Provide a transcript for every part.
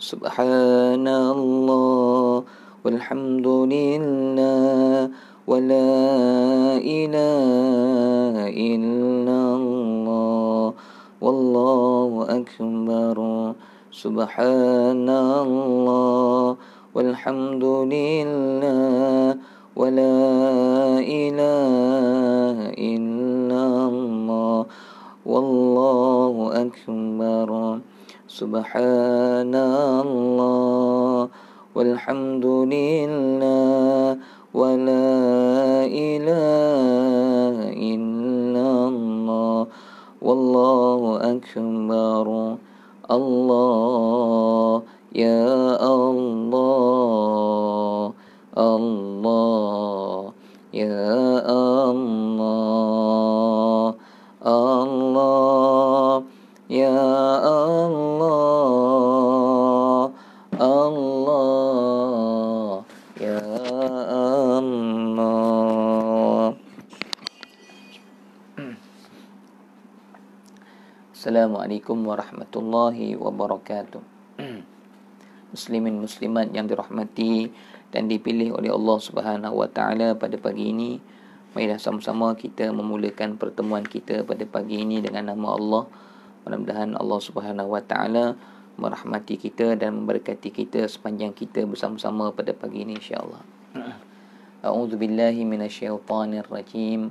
Subhanallah walhamdulillah wala ilaha illallah wallahu akbar. Subhanallah walhamdulillah wala ilaha illallah wallahu akbar. Subhanallah walhamdulillah wala ilaha illallah wallahu akbar. Allah ya Allah, Allah ya Allah, Allah ya Allah, Allah ya Allah. Assalamualaikum warahmatullahi wabarakatuh. Muslimin muslimat yang dirahmati dan dipilih oleh Allah Subhanahu wa taala pada pagi ini, marilah sama-sama kita memulakan pertemuan kita pada pagi ini dengan nama Allah. Mudah-mudahan Allah Subhanahu wa taala merahmati kita dan memberkati kita sepanjang kita bersama-sama pada pagi ini insya-Allah. A'udzubillahi minasyaitonirrajim.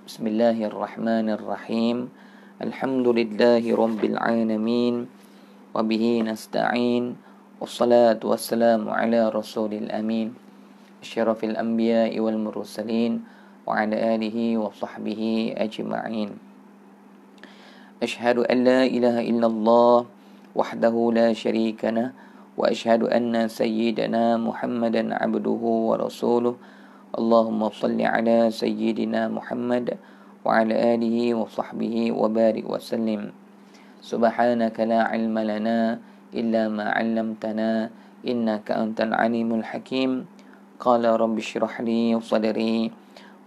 Bismillahirrahmanirrahim. Alhamdulillahi rabbil alamin wa bihi nasta'in wassalatu wassalamu ala rasulil amin asyrafil anbiya'i wal mursalin wa ala alihi wa sahbihi ajma'in. Asyhadu an la ilaha illallah wahdahu la syarika lah wa asyhadu anna sayyidana Muhammadan abduhu wa rasuluh. Allahumma salli ala sayyidina Muhammad wa ala alihi wa sahbihi wa barik wa sallim. Subhanaka la ilma lana illa ma 'allamtana innaka antal alimul hakim. Qala rabbi shrah li sadri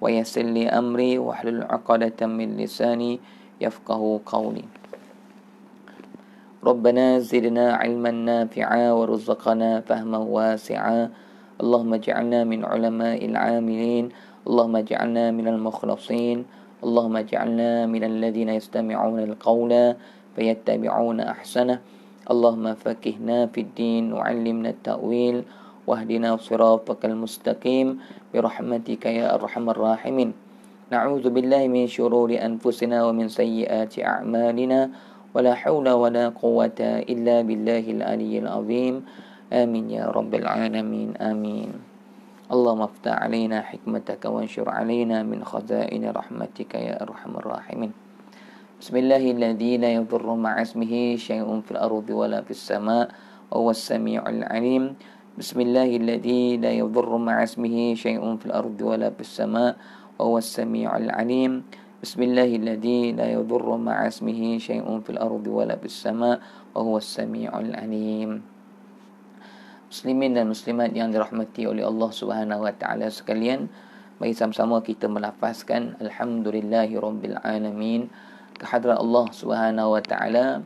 wa yassir li amri wahlul 'uqdatam min lisani yafqahu qawli. Rabbana zidna 'ilman nafi'a warzuqna fahman wasi'a. Allahumma ij'alna min ulama'il 'amilin. Allahumma ij'alna minal mukhlasin. Allahumma ij'alna minal ladzina yastami'una al-qawla fayattabi'una ahsana. Allahumma faqihna fid din wa 'allimna at-ta'wil wahdina siratal mustaqim birahmatika ya arhamar rahimin. Na'udzu billahi min syururi anfusina wa min sayyiati a'malina wa la haula wa la quwwata illa billahil aliyyil azim. Amin ya rabbil alamin. Amin. Allahumma aftah alaina hikmataka wa anshur alaina min khazaini rahmatika ya arhamar rahimin. Bismillahilladzi la yadhurru ma'a ismihi syai'un fil ardi wa la fis sama' wa huwas sami'ul alim. Bismillahilladzi la yadhurru ma'a ismihi syai'un fil ardi wa la fis sama' wa huwas sami'ul alim. Bismillahilladzi la yadhurru ma'a ismihi syai'un fil ardi wa la fis sama' wa huwas sami'ul alim. Muslimin dan muslimat yang dirahmati oleh Allah Subhanahu wa taala sekalian, mari sama-sama kita melafazkan alhamdulillahi rabbil alamin kehadrat Allah Subhanahu wa taala,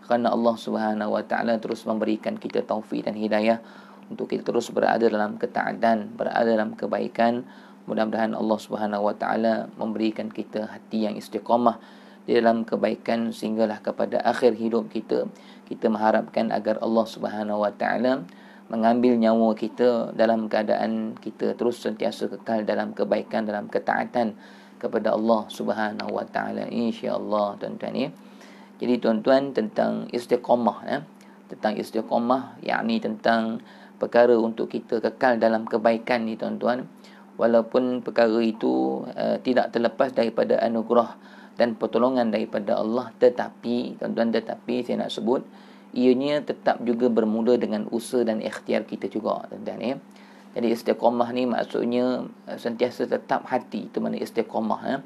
kerana Allah Subhanahu wa taala terus memberikan kita taufik dan hidayah untuk kita terus berada dalam ketaatan, berada dalam kebaikan. Mudah-mudahan Allah Subhanahu wa taala memberikan kita hati yang istiqamah di dalam kebaikan sehinggalah kepada akhir hidup kita. Kita mengharapkan agar Allah Subhanahu wa taala mengambil nyawa kita dalam keadaan kita terus sentiasa kekal dalam kebaikan, dalam ketaatan kepada Allah Subhanahu wa taala insya-Allah tuan-tuan ya. Jadi tuan-tuan, tentang istiqamah ya. Tentang istiqamah yakni tentang perkara untuk kita kekal dalam kebaikan ni tuan-tuan. Walaupun perkara itu tidak terlepas daripada anugerah dan pertolongan daripada Allah, tetapi tuan-tuan, saya nak sebut ianya tetap juga bermula dengan usaha dan ikhtiar kita juga tuan-tuan ya. Jadi istiqamah ni maksudnya sentiasa tetap hati, itu mana istiqamah ya.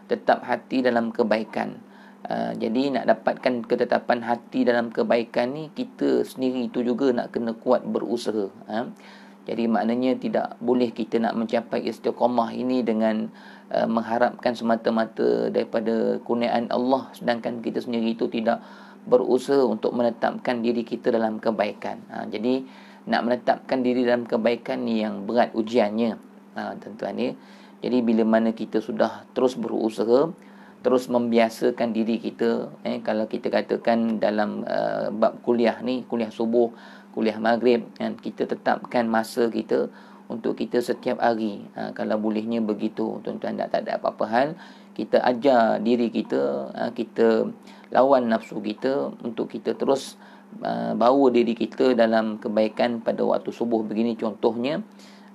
Tetap hati dalam kebaikan. Jadi nak dapatkan ketetapan hati dalam kebaikan ni, kita sendiri itu juga nak kena kuat berusaha. Jadi maknanya tidak boleh kita nak mencapai istiqamah ini dengan mengharapkan semata-mata daripada kurniaan Allah, sedangkan kita sendiri itu tidak berusaha untuk menetapkan diri kita dalam kebaikan. Jadi nak menetapkan diri dalam kebaikan ni yang berat ujiannya, tuan-tuan ya. Jadi bila mana kita sudah terus berusaha, terus membiasakan diri kita, kalau kita katakan dalam bab kuliah ni, kuliah subuh, kuliah maghrib, kita tetapkan masa kita untuk kita setiap hari. Kalau bolehnya begitu, tuan-tuan, tak ada apa-apa hal. Kita ajar diri kita, kita lawan nafsu kita untuk kita terus bawa diri kita dalam kebaikan pada waktu subuh begini contohnya.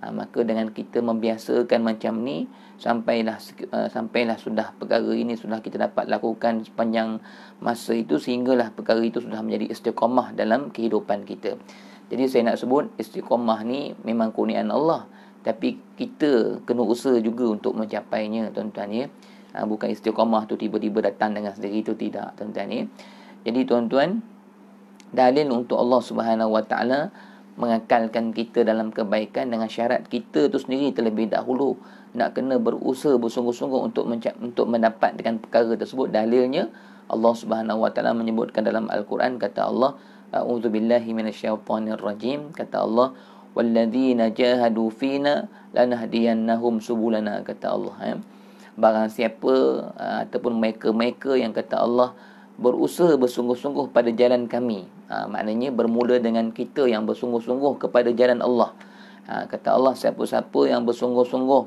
Maka dengan kita membiasakan macam ni, sampailah sudah perkara ini sudah kita dapat lakukan sepanjang masa itu, sehinggalah perkara itu sudah menjadi istiqamah dalam kehidupan kita. Jadi saya nak sebut istiqamah ni memang kurniaan Allah, tapi kita kena usaha juga untuk mencapainya, tuan-tuan ya. Bukan istiqamah tu tiba-tiba datang dengan sendiri, itu tidak, tuan-tuan ya. Jadi tuan-tuan, dalil untuk Allah Subhanahu Wa Taala mengekalkan kita dalam kebaikan dengan syarat kita tu sendiri terlebih dahulu nak kena berusaha bersungguh-sungguh untuk mendapatkan perkara tersebut. Dalilnya Allah Subhanahu Wa Taala menyebutkan dalam Al-Quran, kata Allah, a'udzubillahi minasyaitonirrajim, kata Allah, walladzina jahadu fina lanahdiyannahum subulana, kata Allah. Barang siapa ataupun mereka yang kata Allah berusaha bersungguh-sungguh pada jalan kami, maknanya bermula dengan kita yang bersungguh-sungguh kepada jalan Allah. Kata Allah, siapa-siapa yang bersungguh-sungguh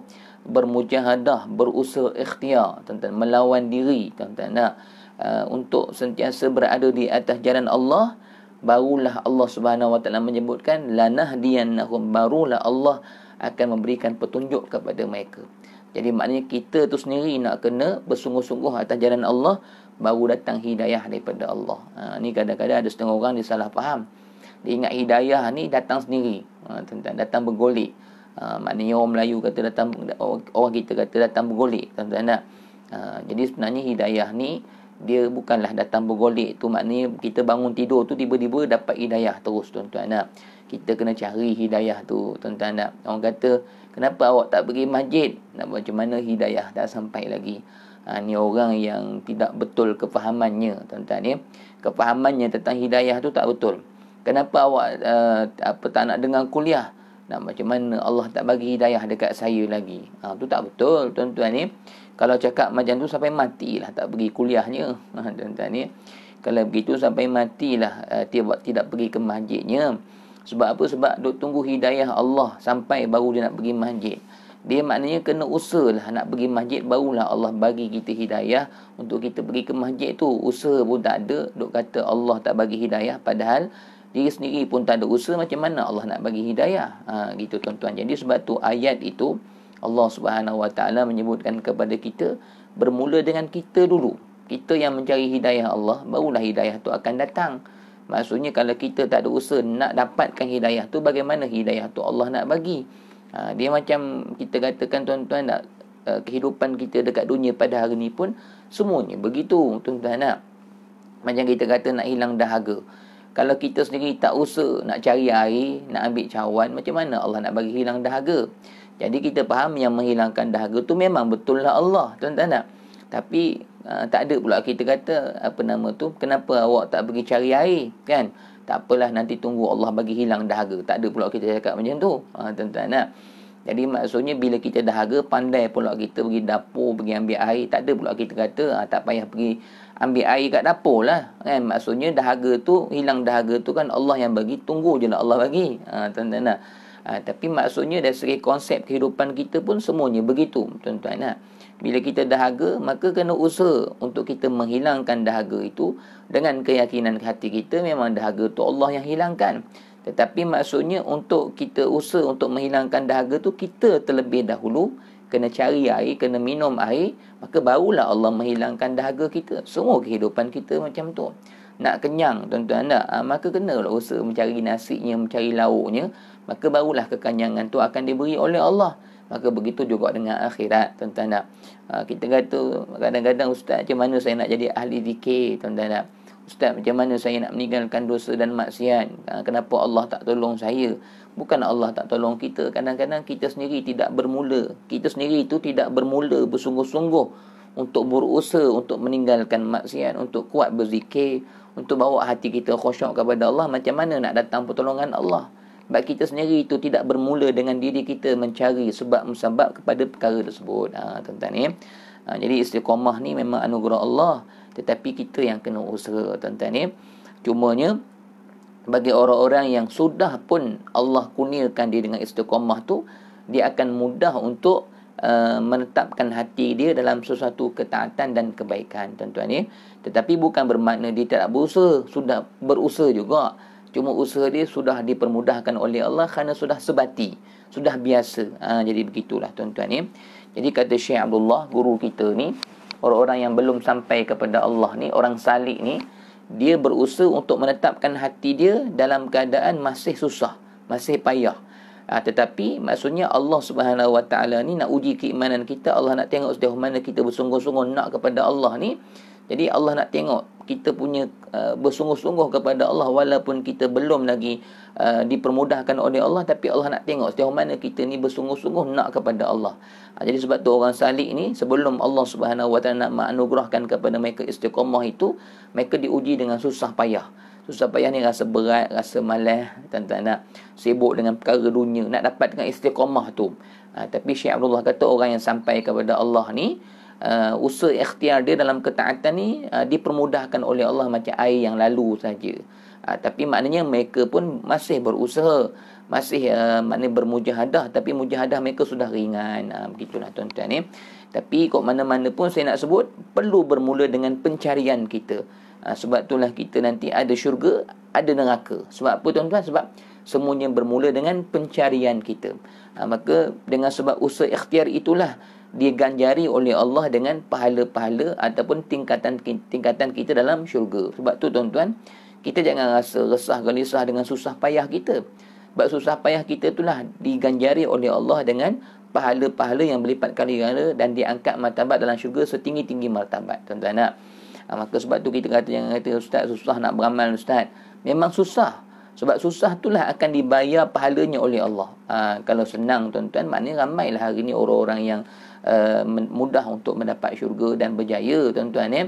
bermujahadah, berusaha ikhtiar, tuan-tuan, melawan diri, tuan-tuan, untuk sentiasa berada di atas jalan Allah, barulah Allah Subhanahu Wa Taala menyebutkan lanahdiyannahum, barulah Allah akan memberikan petunjuk kepada mereka. Jadi maknanya kita tu sendiri nak kena bersungguh-sungguh atas jalan Allah, baru datang hidayah daripada Allah. Ni kadang-kadang ada setengah orang dia salah faham. Dia ingat hidayah ni datang sendiri, tuan-tuan, datang bergolek. Maknanya orang Melayu kata datang, orang kita kata datang bergolek, tuan-tuan. Jadi sebenarnya hidayah ni dia bukanlah datang bergolek tu, maknanya kita bangun tidur tu tiba-tiba dapat hidayah terus, tuan-tuan. Kita kena cari hidayah tu, tuan-tuan. Orang kata, kenapa awak tak pergi masjid? Nak buat macam mana hidayah tak sampai lagi? Ni orang yang tidak betul kefahamannya, tuan-tuan ya. Kefahamannya tentang hidayah tu tak betul. Kenapa awak tak nak dengar kuliah? Nak macam mana Allah tak bagi hidayah dekat saya lagi? Tu tak betul, tuan-tuan ya. Kalau cakap macam tu sampai matilah tak pergi kuliahnya, tuan-tuan ya. Kalau begitu sampai matilah tidak pergi ke masjidnya. Sebab apa? Sebab duk tunggu hidayah Allah sampai baru dia nak pergi masjid. Dia maknanya kena usahalah nak pergi masjid, barulah Allah bagi kita hidayah untuk kita pergi ke masjid tu. Usaha pun tak ada, duk kata Allah tak bagi hidayah, padahal diri sendiri pun tak ada usaha, macam mana Allah nak bagi hidayah? Gitu, tuan-tuan. Jadi sebab tu ayat itu Allah Subhanahu Wa Taala menyebutkan kepada kita, bermula dengan kita dulu. Kita yang mencari hidayah Allah, barulah hidayah tu akan datang. Maksudnya kalau kita tak ada usaha nak dapatkan hidayah tu, bagaimana hidayah tu Allah nak bagi? Dia macam kita katakan, tuan-tuan, kehidupan kita dekat dunia pada hari ni pun semuanya begitu, tuan-tuan. Macam kita kata nak hilang dahaga. Kalau kita sendiri tak usaha nak cari air, nak ambil cawan, macam mana Allah nak bagi hilang dahaga? Jadi kita faham yang menghilangkan dahaga tu memang betul lah Allah, tuan-tuan. Tapi tak ada pula kita kata kenapa awak tak pergi cari air, kan? Tak apalah, nanti tunggu Allah bagi hilang dahaga. Tak ada pula kita cakap macam tu, tuan-tuan. Jadi maksudnya bila kita dahaga, pandai pula kita pergi dapur, pergi ambil air. Tak ada pula kita kata tak payah pergi ambil air kat dapur lah, kan? Maksudnya dahaga tu, hilang dahaga tu kan Allah yang bagi, tunggu je lah Allah bagi, tuan-tuan. Tapi maksudnya dari segi konsep kehidupan kita pun semuanya begitu, tuan-tuan. Bila kita dahaga, maka kena usaha untuk kita menghilangkan dahaga itu dengan keyakinan hati kita memang dahaga tu Allah yang hilangkan. Tetapi maksudnya untuk kita usaha untuk menghilangkan dahaga tu, kita terlebih dahulu kena cari air, kena minum air, maka barulah Allah menghilangkan dahaga kita. Semua kehidupan kita macam tu. Nak kenyang, tuan-tuan, maka kenalah usaha mencari nasinya, mencari lauknya, maka barulah kekenyangan tu akan diberi oleh Allah. Maka begitu juga dengan akhirat, tuan-tuan. Kita kata kadang-kadang, ustaz, macam mana saya nak jadi ahli zikir, tuan-tuan? Ustaz, macam mana saya nak meninggalkan dosa dan maksiat? Kenapa Allah tak tolong saya? Bukan Allah tak tolong kita. Kadang-kadang kita sendiri tidak bermula. Kita sendiri itu tidak bermula bersungguh-sungguh untuk berusaha untuk meninggalkan maksiat, untuk kuat berzikir, untuk bawa hati kita khusyuk kepada Allah, macam mana nak datang pertolongan Allah? Sebab kita sendiri itu tidak bermula dengan diri kita mencari sebab musabab kepada perkara tersebut. Tuan-tuan ni. Jadi istiqamah ni memang anugerah Allah, tetapi kita yang kena usaha, tuan-tuan ni. Cumanya bagi orang-orang yang sudah pun Allah kurniakan dia dengan istiqamah tu, dia akan mudah untuk menetapkan hati dia dalam sesuatu ketaatan dan kebaikan, tuan-tuan ni. Tetapi bukan bermakna dia tak berusaha, sudah berusaha juga. Cuma usaha dia sudah dipermudahkan oleh Allah kerana sudah sebati, sudah biasa. Jadi begitulah, tuan-tuan ni. Jadi kata Syekh Abdullah, guru kita ni, orang-orang yang belum sampai kepada Allah ni, orang salik ni, dia berusaha untuk menetapkan hati dia dalam keadaan masih susah, masih payah. Tetapi maksudnya Allah Subhanahu Wa Taala ni nak uji keimanan kita. Allah nak tengok sejauh mana kita bersungguh-sungguh nak kepada Allah ni. Jadi Allah nak tengok kita punya bersungguh-sungguh kepada Allah walaupun kita belum lagi dipermudahkan oleh Allah, tapi Allah nak tengok sejauh mana kita ni bersungguh-sungguh nak kepada Allah. Jadi sebab tu orang salik ni, sebelum Allah Subhanahu Wa Taala nak menganugerahkan kepada mereka istiqamah itu, mereka diuji dengan susah payah. Susah payah ni rasa berat, rasa malas, tuan-tuan nak sibuk dengan perkara dunia, nak dapatkan istiqamah tu. Tapi Syekh Abdullah kata orang yang sampai kepada Allah ni, usaha ikhtiar dia dalam ketaatan ni dipermudahkan oleh Allah macam air yang lalu saja. Tapi maknanya mereka pun masih berusaha, masih maknanya bermujahadah, tapi mujahadah mereka sudah ringan. Begitulah, tuan-tuan ni. Tapi kok mana-mana pun saya nak sebut, perlu bermula dengan pencarian kita. Sebab itulah kita nanti ada syurga, ada neraka. Sebab apa, tuan-tuan? Sebab semuanya bermula dengan pencarian kita. Maka dengan sebab usaha ikhtiar itulah diganjari oleh Allah dengan pahala-pahala ataupun tingkatan kita dalam syurga. Sebab tu, tuan-tuan, kita jangan rasa resah gelisah dengan susah payah kita. Sebab susah payah kita itulah diganjari oleh Allah dengan pahala-pahala yang berlipat kali ganda dan diangkat martabat dalam syurga setinggi-tinggi martabat, tuan-tuan nak. Maka sebab tu kita kata, jangan kata ustaz susah nak beramal ustaz. Memang susah. Sebab susah itulah akan dibayar pahalanya oleh Allah. Kalau senang, tuan-tuan, maknanya ramailah hari ni orang-orang yang mudah untuk mendapat syurga dan berjaya, tuan-tuan ya.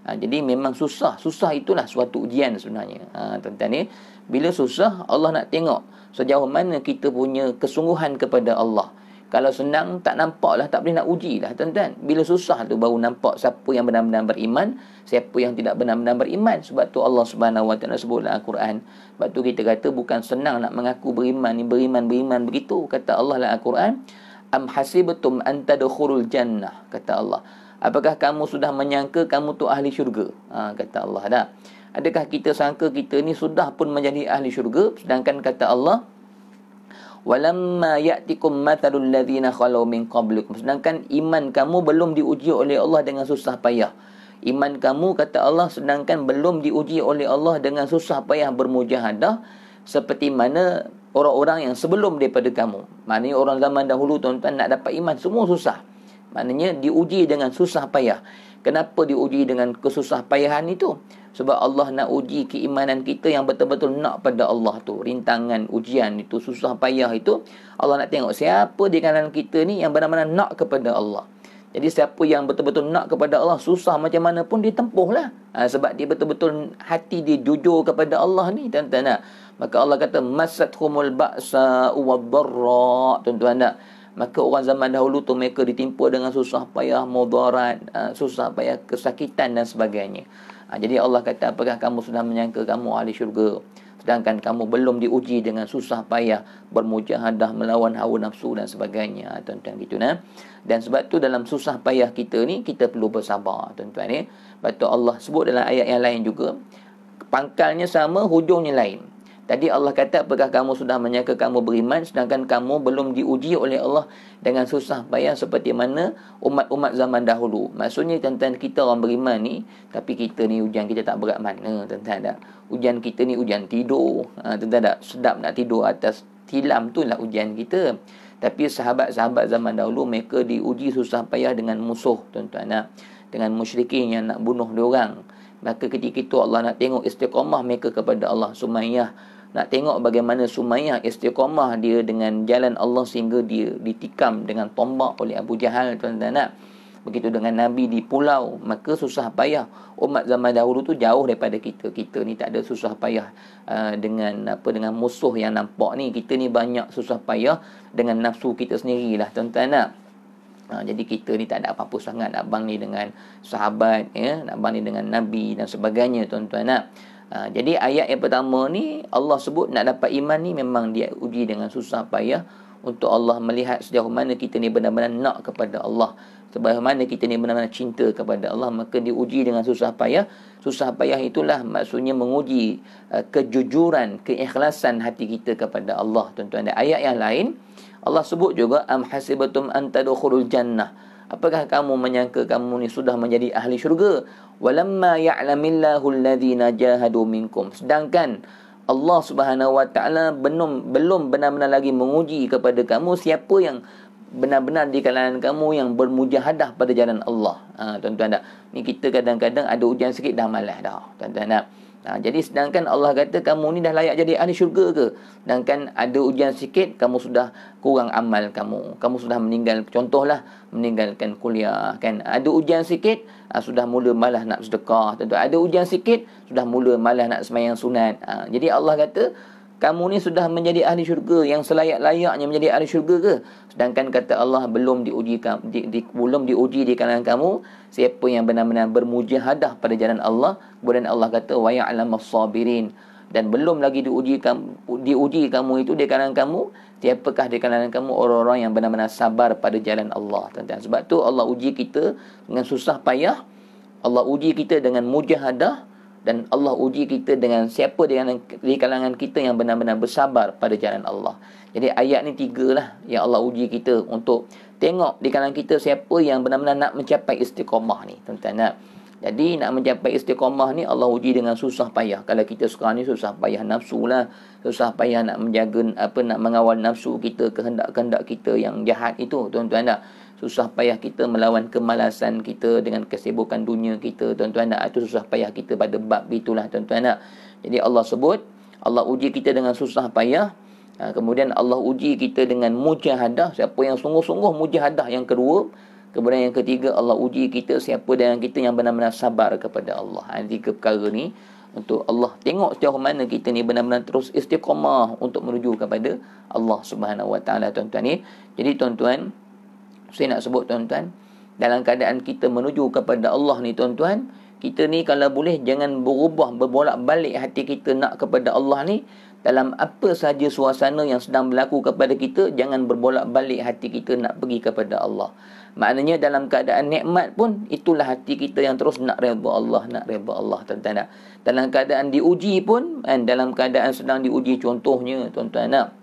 Jadi memang susah. Susah itulah suatu ujian sebenarnya. Tuan-tuan ni, bila susah, Allah nak tengok sejauh mana kita punya kesungguhan kepada Allah. Kalau senang, tak nampak lah, tak boleh nak uji lah, tuan-tuan. Bila susah tu baru nampak siapa yang benar-benar beriman, siapa yang tidak benar-benar beriman. Sebab tu Allah Subhanahu Wa Taala sebut dalam Al-Quran. Sebab tu kita kata bukan senang nak mengaku beriman ni, beriman begitu. Kata Allah dalam Al-Quran, am hasibtum an tadkhulul jannah, kata Allah. Apakah kamu sudah menyangka kamu tu ahli syurga? Kata Allah dah. Adakah kita sangka kita ni sudah pun menjadi ahli syurga? Sedangkan kata Allah, walamma ya'tikum mathalul ladzina khalu min qablikum, sedangkan iman kamu belum diuji oleh Allah dengan susah payah. Iman kamu, kata Allah, sedangkan belum diuji oleh Allah dengan susah payah bermujahadah seperti mana orang-orang yang sebelum daripada kamu. Maknanya orang zaman dahulu, tuan-tuan, nak dapat iman semua susah. Maknanya diuji dengan susah payah. Kenapa diuji dengan kesusah payahan itu? Sebab Allah nak uji keimanan kita yang betul-betul nak pada Allah tu. Rintangan, ujian itu, susah payah itu, Allah nak tengok siapa di kalangan kita ni yang benar-benar nak kepada Allah. Jadi siapa yang betul-betul nak kepada Allah, susah macam mana pun ditempuhlah. Sebab dia betul-betul hati dia jujur kepada Allah ni, tuan-tuan nak. Maka Allah kata, masathumul ba'sa wad-dharra, tuan-tuan nak. Maka orang zaman dahulu tu mereka ditimpa dengan susah payah, mudarat, susah payah, kesakitan dan sebagainya. Jadi Allah kata, apakah kamu sudah menyangka kamu ahli syurga, sedangkan kamu belum diuji dengan susah payah, bermujahadah, melawan hawa nafsu dan sebagainya, tuan-tuan, gitu nah. Dan sebab tu dalam susah payah kita ni, kita perlu bersabar, tuan-tuan ni. Sebab tu Allah sebut dalam ayat yang lain juga, pangkalnya sama, hujungnya lain. Tadi Allah kata, apakah kamu sudah menyangka kamu beriman, sedangkan kamu belum diuji oleh Allah dengan susah payah seperti mana umat-umat zaman dahulu. Maksudnya, tuan-tuan, kita orang beriman ni, tapi kita ni ujian kita tak berat mana, tuan-tuan tak? Ujian kita ni ujian tidur, tuan-tuan tak? Sedap nak tidur atas tilam tu lah ujian kita. Tapi sahabat-sahabat zaman dahulu, mereka diuji susah payah dengan musuh, tuan-tuan tak? Dengan musyrikin yang nak bunuh diorang. Maka ketika itu Allah nak tengok istiqamah mereka kepada Allah. Sumayyah nak tengok bagaimana Sumayyah istiqamah dia dengan jalan Allah sehingga dia ditikam dengan tombak oleh Abu Jahal, tuan-tuan nak. begitu dengan Nabi di pulau, maka susah payah. Umat zaman dahulu tu jauh daripada kita. Kita ni tak ada susah payah dengan musuh yang nampak ni. Kita ni banyak susah payah dengan nafsu kita sendirilah, tuan-tuan nak. Jadi kita ni tak ada apa-apa sangat nak bang ni dengan sahabat, ya, nak bang ni dengan Nabi dan sebagainya, tuan-tuan nak. Jadi ayat yang pertama ni Allah sebut nak dapat iman ni memang dia uji dengan susah payah untuk Allah melihat sejauh mana kita ni benar-benar nak kepada Allah, sejauh mana kita ni benar-benar cinta kepada Allah, maka diuji dengan susah payah. Susah payah itulah maksudnya menguji kejujuran, keikhlasan hati kita kepada Allah, tuan-tuan. Dan ayat yang lain Allah sebut juga am hasibatum an tadkhulul jannah. Apakah kamu menyangka kamu ni sudah menjadi ahli syurga? Walamma ya'lamillahu alladhina jahadu minkum. Sedangkan Allah Subhanahu wa taala belum benar-benar lagi menguji kepada kamu siapa yang benar-benar di kalangan kamu yang bermujahadah pada jalan Allah. Tuan-tuan tak? Ni kita kadang-kadang ada ujian sikit dah malas dah, tuan-tuan tak? Jadi sedangkan Allah kata kamu ni dah layak jadi ahli syurga ke? Sedangkan ada ujian sikit kamu sudah kurang amal kamu sudah contohlah meninggalkan kuliah kan. Ada ujian sikit sudah mula malas nak sedekah, tentu ada ujian sikit sudah mula malas nak sembahyang sunat. Jadi Allah kata kamu ni sudah menjadi ahli syurga yang selayak-layaknya menjadi ahli syurga ke? Sedangkan kata Allah belum diuji di kalangan kamu siapa yang benar-benar bermujahadah pada jalan Allah. Kemudian Allah kata wa ya'lamas sabirin, dan belum lagi diuji kamu itu di kalangan kamu siapakah di kalangan kamu orang-orang yang benar-benar sabar pada jalan Allah, tuan-tuan. Sebab tu Allah uji kita dengan susah payah, Allah uji kita dengan mujahadah, dan Allah uji kita dengan siapa di kalangan kita yang benar-benar bersabar pada jalan Allah. Jadi ayat ni 3 lah yang Allah uji kita untuk tengok di kalangan kita siapa yang benar-benar nak mencapai istiqamah ni, tuan-tuan nak. Jadi nak mencapai istiqamah ni Allah uji dengan susah payah. Kalau kita sekarang ni susah payah nafsu lah, susah payah nak menjaga nak mengawal nafsu kita, kehendak-kehendak kita yang jahat itu, tuan-tuan nak. Susah payah kita melawan kemalasan kita dengan kesibukan dunia kita, tuan-tuan nak. Itu susah payah kita pada bab itulah, tuan-tuan nak. Jadi Allah sebut Allah uji kita dengan susah payah. Kemudian Allah uji kita dengan mujahadah, siapa yang sungguh-sungguh mujahadah yang kedua. Kemudian yang ketiga Allah uji kita siapa dengan kita yang benar-benar sabar kepada Allah. 3 perkara ni untuk Allah tengok sejauh mana kita ni benar-benar terus istiqamah untuk menuju kepada Allah Subhanahu wa taala, tuan-tuan ni. Jadi tuan-tuan, saya nak sebut tuan-tuan, dalam keadaan kita menuju kepada Allah ni, tuan-tuan, kita ni kalau boleh jangan berbolak-balik hati kita nak kepada Allah ni. Dalam apa sahaja suasana yang sedang berlaku kepada kita, jangan berbolak-balik hati kita nak pergi kepada Allah. Maknanya dalam keadaan nikmat pun itulah hati kita yang terus nak redha Allah, tuan-tuan. Dalam keadaan diuji pun, dalam keadaan sedang diuji, contohnya tuan-tuan nak,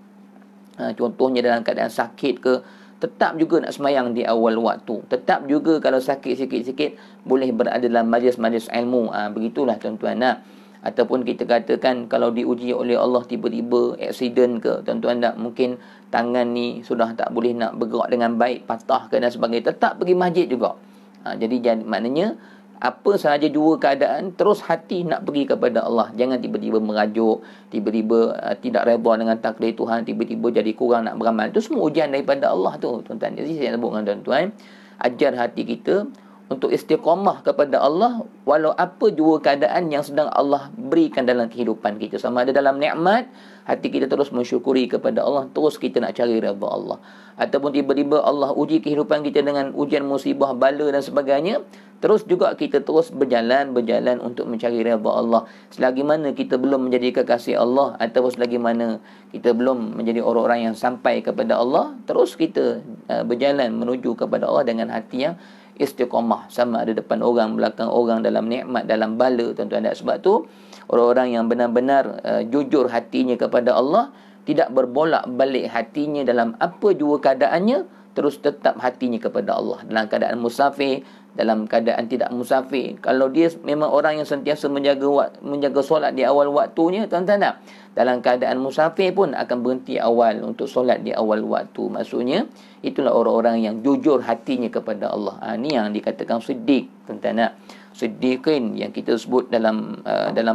contohnya dalam keadaan sakit ke, tetap juga nak semayang di awal waktu. Tetap juga kalau sakit sikit-sikit boleh berada dalam majlis-majlis ilmu. Begitulah tuan-tuan nak. Ataupun kita katakan kalau diuji oleh Allah tiba-tiba aksiden ke, tuan-tuan tak, mungkin tangan ni sudah tak boleh nak bergerak dengan baik, patah ke dan sebagainya, tetap pergi masjid juga. Jadi maknanya apa sahaja dua keadaan, terus hati nak pergi kepada Allah. Jangan tiba-tiba merajuk, tiba-tiba tidak redha dengan takdir Tuhan, tiba-tiba jadi kurang nak beramal. Itu semua ujian daripada Allah tu, tuan-tuan. Jadi saya sebut dengan tuan-tuan, ajar hati kita untuk istiqamah kepada Allah walau apa jua keadaan yang sedang Allah berikan dalam kehidupan kita. Sama ada dalam nikmat, hati kita terus mensyukuri kepada Allah, terus kita nak cari redha Allah. Ataupun tiba-tiba Allah uji kehidupan kita dengan ujian musibah, bala dan sebagainya, terus juga kita terus berjalan untuk mencari redha Allah. Selagi mana kita belum menjadi kekasih Allah, ataupun selagi mana kita belum menjadi orang-orang yang sampai kepada Allah, terus kita berjalan menuju kepada Allah dengan hati yang istiqamah, sama ada depan orang, belakang orang, dalam nikmat, dalam bala, tuan-tuan. Sebab tu orang-orang yang benar-benar jujur hatinya kepada Allah, tidak berbolak-balik hatinya dalam apa jua keadaannya, terus tetap hatinya kepada Allah. Dalam keadaan musafir, dalam keadaan tidak musafir, kalau dia memang orang yang sentiasa menjaga solat di awal waktunya, tuan-tuan tak? Dalam keadaan musafir pun akan berhenti awal untuk solat di awal waktu. Maksudnya itulah orang-orang yang jujur hatinya kepada Allah. Ni yang dikatakan siddiq, tuan-tuan tak? Siddiqin yang kita sebut dalam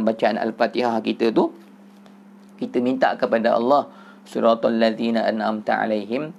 bacaan Al-Fatihah kita tu, kita minta kepada Allah siratal ladzina an'amta alaihim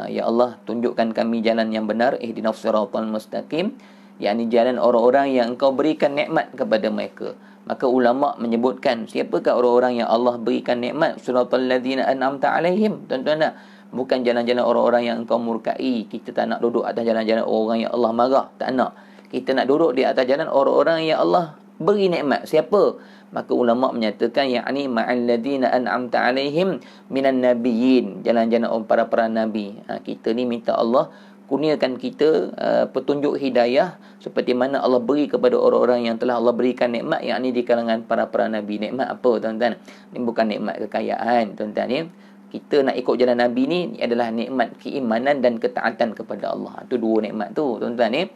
Ya Allah, tunjukkan kami jalan yang benar, ihdinas siratal mustaqim, yakni jalan orang-orang yang Engkau berikan nikmat kepada mereka. Maka ulama menyebutkan, siapakah orang-orang yang Allah berikan nikmat? Siratal ladzina an'amta alaihim. Tuan-tuan tak? Bukan jalan-jalan orang-orang yang Engkau murkai. Kita tak nak duduk atas jalan-jalan orang yang Allah marah. Tak nak. Kita nak duduk di atas jalan orang-orang yang Allah beri nikmat. Siapa? Maka ulama menyatakan, yakni ma'al ladzina an'amta alaihim minan nabiyyin, jalan-jalan para nabi. Kita ni minta Allah kurniakan kita petunjuk hidayah seperti mana Allah beri kepada orang-orang yang telah Allah berikan nikmat, yakni di kalangan para nabi. Nikmat apa, tuan-tuan? Ini bukan nikmat kekayaan, tuan-tuan ni. Kita nak ikut jalan Nabi ni adalah nikmat keimanan dan ketaatan kepada Allah. Itu dua nikmat tu, tuan-tuan ni.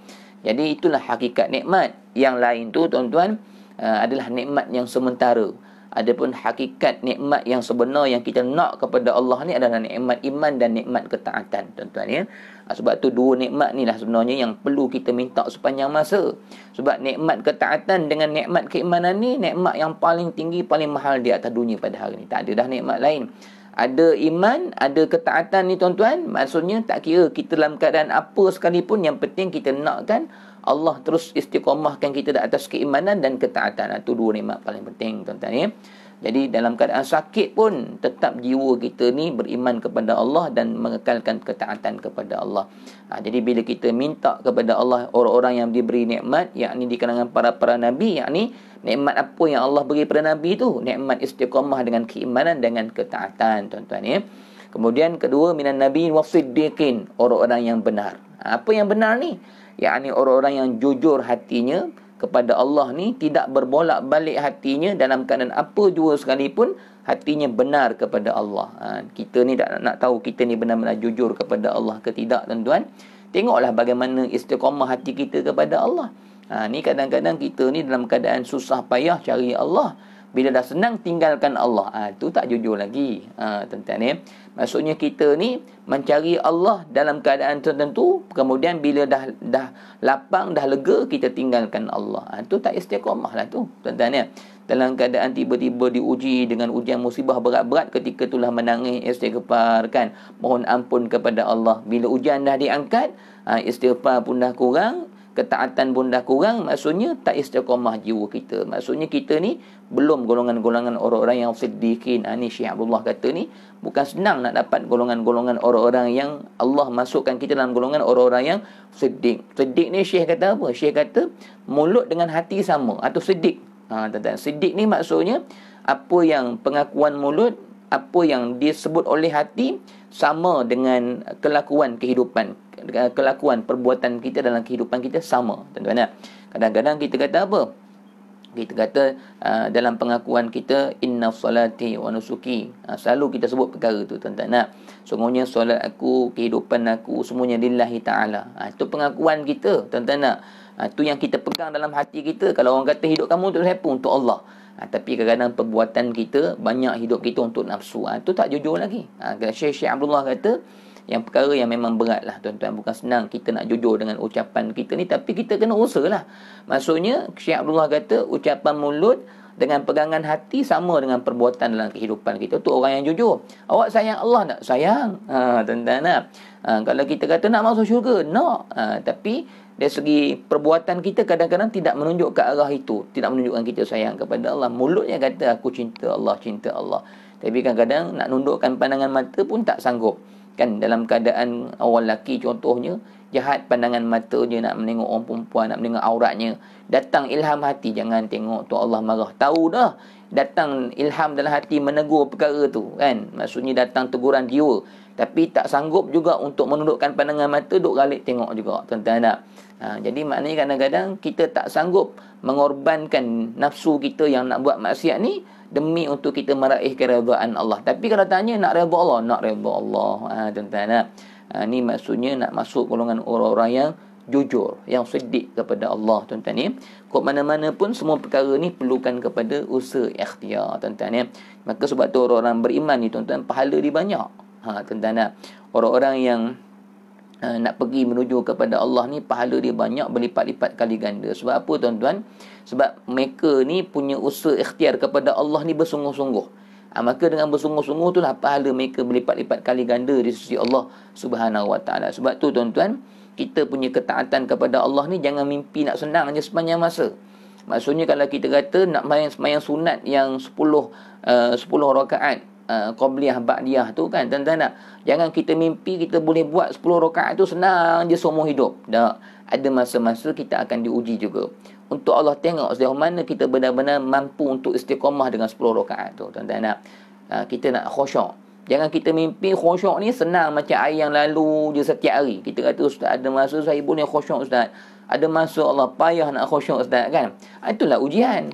Jadi itulah hakikat nikmat. Yang lain tu, tuan-tuan, adalah nikmat yang sementara. Adapun hakikat nikmat yang sebenar yang kita nak kepada Allah ni adalah nikmat iman dan nikmat ketaatan, tuan-tuan ya. Sebab tu dua nikmat ni lah sebenarnya yang perlu kita minta sepanjang masa. Sebab nikmat ketaatan dengan nikmat keimanan ni nikmat yang paling tinggi, paling mahal di atas dunia pada hari ni. Tak ada dah nikmat lain. Ada iman, ada ketaatan ni, tuan-tuan. Maksudnya tak kira kita dalam keadaan apa sekalipun, yang penting kita nakkan Allah terus istiqamahkan kita di atas keimanan dan ketaatan. Itu dua nikmat paling penting, tuan-tuan ya. Jadi dalam keadaan sakit pun tetap jiwa kita ni beriman kepada Allah dan mengekalkan ketaatan kepada Allah. Jadi bila kita minta kepada Allah orang-orang yang diberi nikmat, yakni di kalangan para nabi, yakni nikmat apa yang Allah beri pada nabi tu? Nikmat istiqamah dengan keimanan dengan ketaatan, tuan-tuan ya. Kemudian kedua, minan nabiin wasiddiqin, orang-orang yang benar. Apa yang benar ni? Yakni orang-orang yang jujur hatinya kepada Allah ni, tidak berbolak-balik hatinya dalam keadaan apa jua sekalipun, hatinya benar kepada Allah. Kita ni tak nak tahu kita ni benar-benar jujur kepada Allah ke tidak, tuan-tuan. Tengoklah bagaimana istiqamah hati kita kepada Allah. Ni kadang-kadang kita ni dalam keadaan susah payah cari Allah. Bila dah senang tinggalkan Allah, tu tak jujur lagi, tuan-tuan ya. Maksudnya kita ni mencari Allah dalam keadaan tertentu, kemudian bila dah lapang, dah lega, kita tinggalkan Allah. Tu tak istiqamah lah tu, tuan-tuan ya. Dalam keadaan tiba-tiba diuji dengan ujian musibah berat-berat, ketika itulah menangis, istighfar kan, mohon ampun kepada Allah. Bila ujian dah diangkat, istighfar pun dah kurang, ketaatan pun dah kurang, maksudnya tak istiqamah jiwa kita. Maksudnya kita ni belum golongan-golongan orang-orang yang siddiqin. Ni Syekh Abdullah kata ni, bukan senang nak dapat golongan-golongan orang-orang yang Allah masukkan kita dalam golongan orang-orang yang siddiq. Siddiq ni Syekh kata apa? Syekh kata mulut dengan hati sama, atau siddiq. Siddiq ni maksudnya apa yang pengakuan mulut, apa yang disebut oleh hati sama dengan kelakuan kehidupan, kelakuan perbuatan kita dalam kehidupan kita sama, tuan-tuan. Kadang-kadang kita kata apa? Kita kata dalam pengakuan kita, inna salati wa nusuki. Selalu kita sebut perkara tu, tuan-tuan. Sungguhnya solat aku, kehidupan aku, semuanya lillahi ta'ala. Itu pengakuan kita, tuan-tuan. Itu yang kita pegang dalam hati kita. Kalau orang kata hidup kamu untuk siapa? Untuk Allah. Tapi kadang-kadang perbuatan kita, banyak hidup kita untuk nafsu. Itu tak jujur lagi. Syekh Abdullah kata, yang perkara yang memang berat lah, tuan-tuan. Bukan senang kita nak jujur dengan ucapan kita ni, tapi kita kena usaha lah. Maksudnya Syekh Abdullah kata, ucapan mulut dengan pegangan hati sama dengan perbuatan dalam kehidupan kita. Tu orang yang jujur. Awak sayang Allah tak? Sayang. Tuan-tuan. Kalau kita kata nak masuk syurga, nak. Tapi dari segi perbuatan kita kadang-kadang tidak menunjuk ke arah itu, tidak menunjukkan kita sayang kepada Allah. Mulutnya kata aku cinta Allah, cinta Allah. Tapi kadang-kadang nak nundukkan pandangan mata pun tak sanggup. Kan dalam keadaan awal lelaki contohnya, jahat pandangan matanya nak menengok orang perempuan, nak menengok auratnya. Datang ilham hati, jangan tengok tu Allah marah. Tahu dah, datang ilham dalam hati menegur perkara tu kan. Maksudnya datang teguran jiwa. Tapi tak sanggup juga untuk menundukkan pandangan mata, duk galik tengok juga, tuan-tuan. Jadi maknanya kadang-kadang kita tak sanggup mengorbankan nafsu kita yang nak buat maksiat ni demi untuk kita meraih keredaan Allah. Tapi kalau tanya nak redha Allah, nak redha Allah, tuan-tuan. Ni maksudnya nak masuk golongan orang-orang yang jujur, yang siddiq kepada Allah, tuan-tuan ni. Kok mana-mana pun semua perkara ni perlukan kepada usaha ikhtiar, tuan-tuan ya. Maka sebab tu orang-orang beriman ni, tuan-tuan, pahala dia banyak. Tuan-tuan, orang-orang yang nak pergi menuju kepada Allah ni, pahala dia banyak, berlipat-lipat kali ganda. Sebab apa, tuan-tuan? Sebab mereka ni punya usaha ikhtiar kepada Allah ni bersungguh-sungguh. Maka dengan bersungguh-sungguh itulah pahala mereka berlipat-lipat kali ganda di sisi Allah Subhanahu Wa Taala. Sebab tu tuan-tuan, kita punya ketaatan kepada Allah ni jangan mimpi nak senang je sepanjang masa. Maksudnya kalau kita kata nak sembahyang sunat yang 10 rakaat qabliyah ba'diyah tu kan, tuan-tuan tak? Jangan kita mimpi kita boleh buat 10 rakaat tu senang je seumur hidup. Tak. Ada masa-masa kita akan diuji juga. Untuk Allah tengok sejauh mana kita benar-benar mampu untuk istiqamah dengan 10 rakaat tu, tuan-tuan tak? Kita nak khusyuk. Jangan kita mimpi khusyuk ni senang macam air yang lalu je setiap hari. Kita kata, ustaz, ada masa saya boleh khusyuk, ustaz. Ada masa Allah payah nak khusyuk, ustaz, kan? Itulah ujian.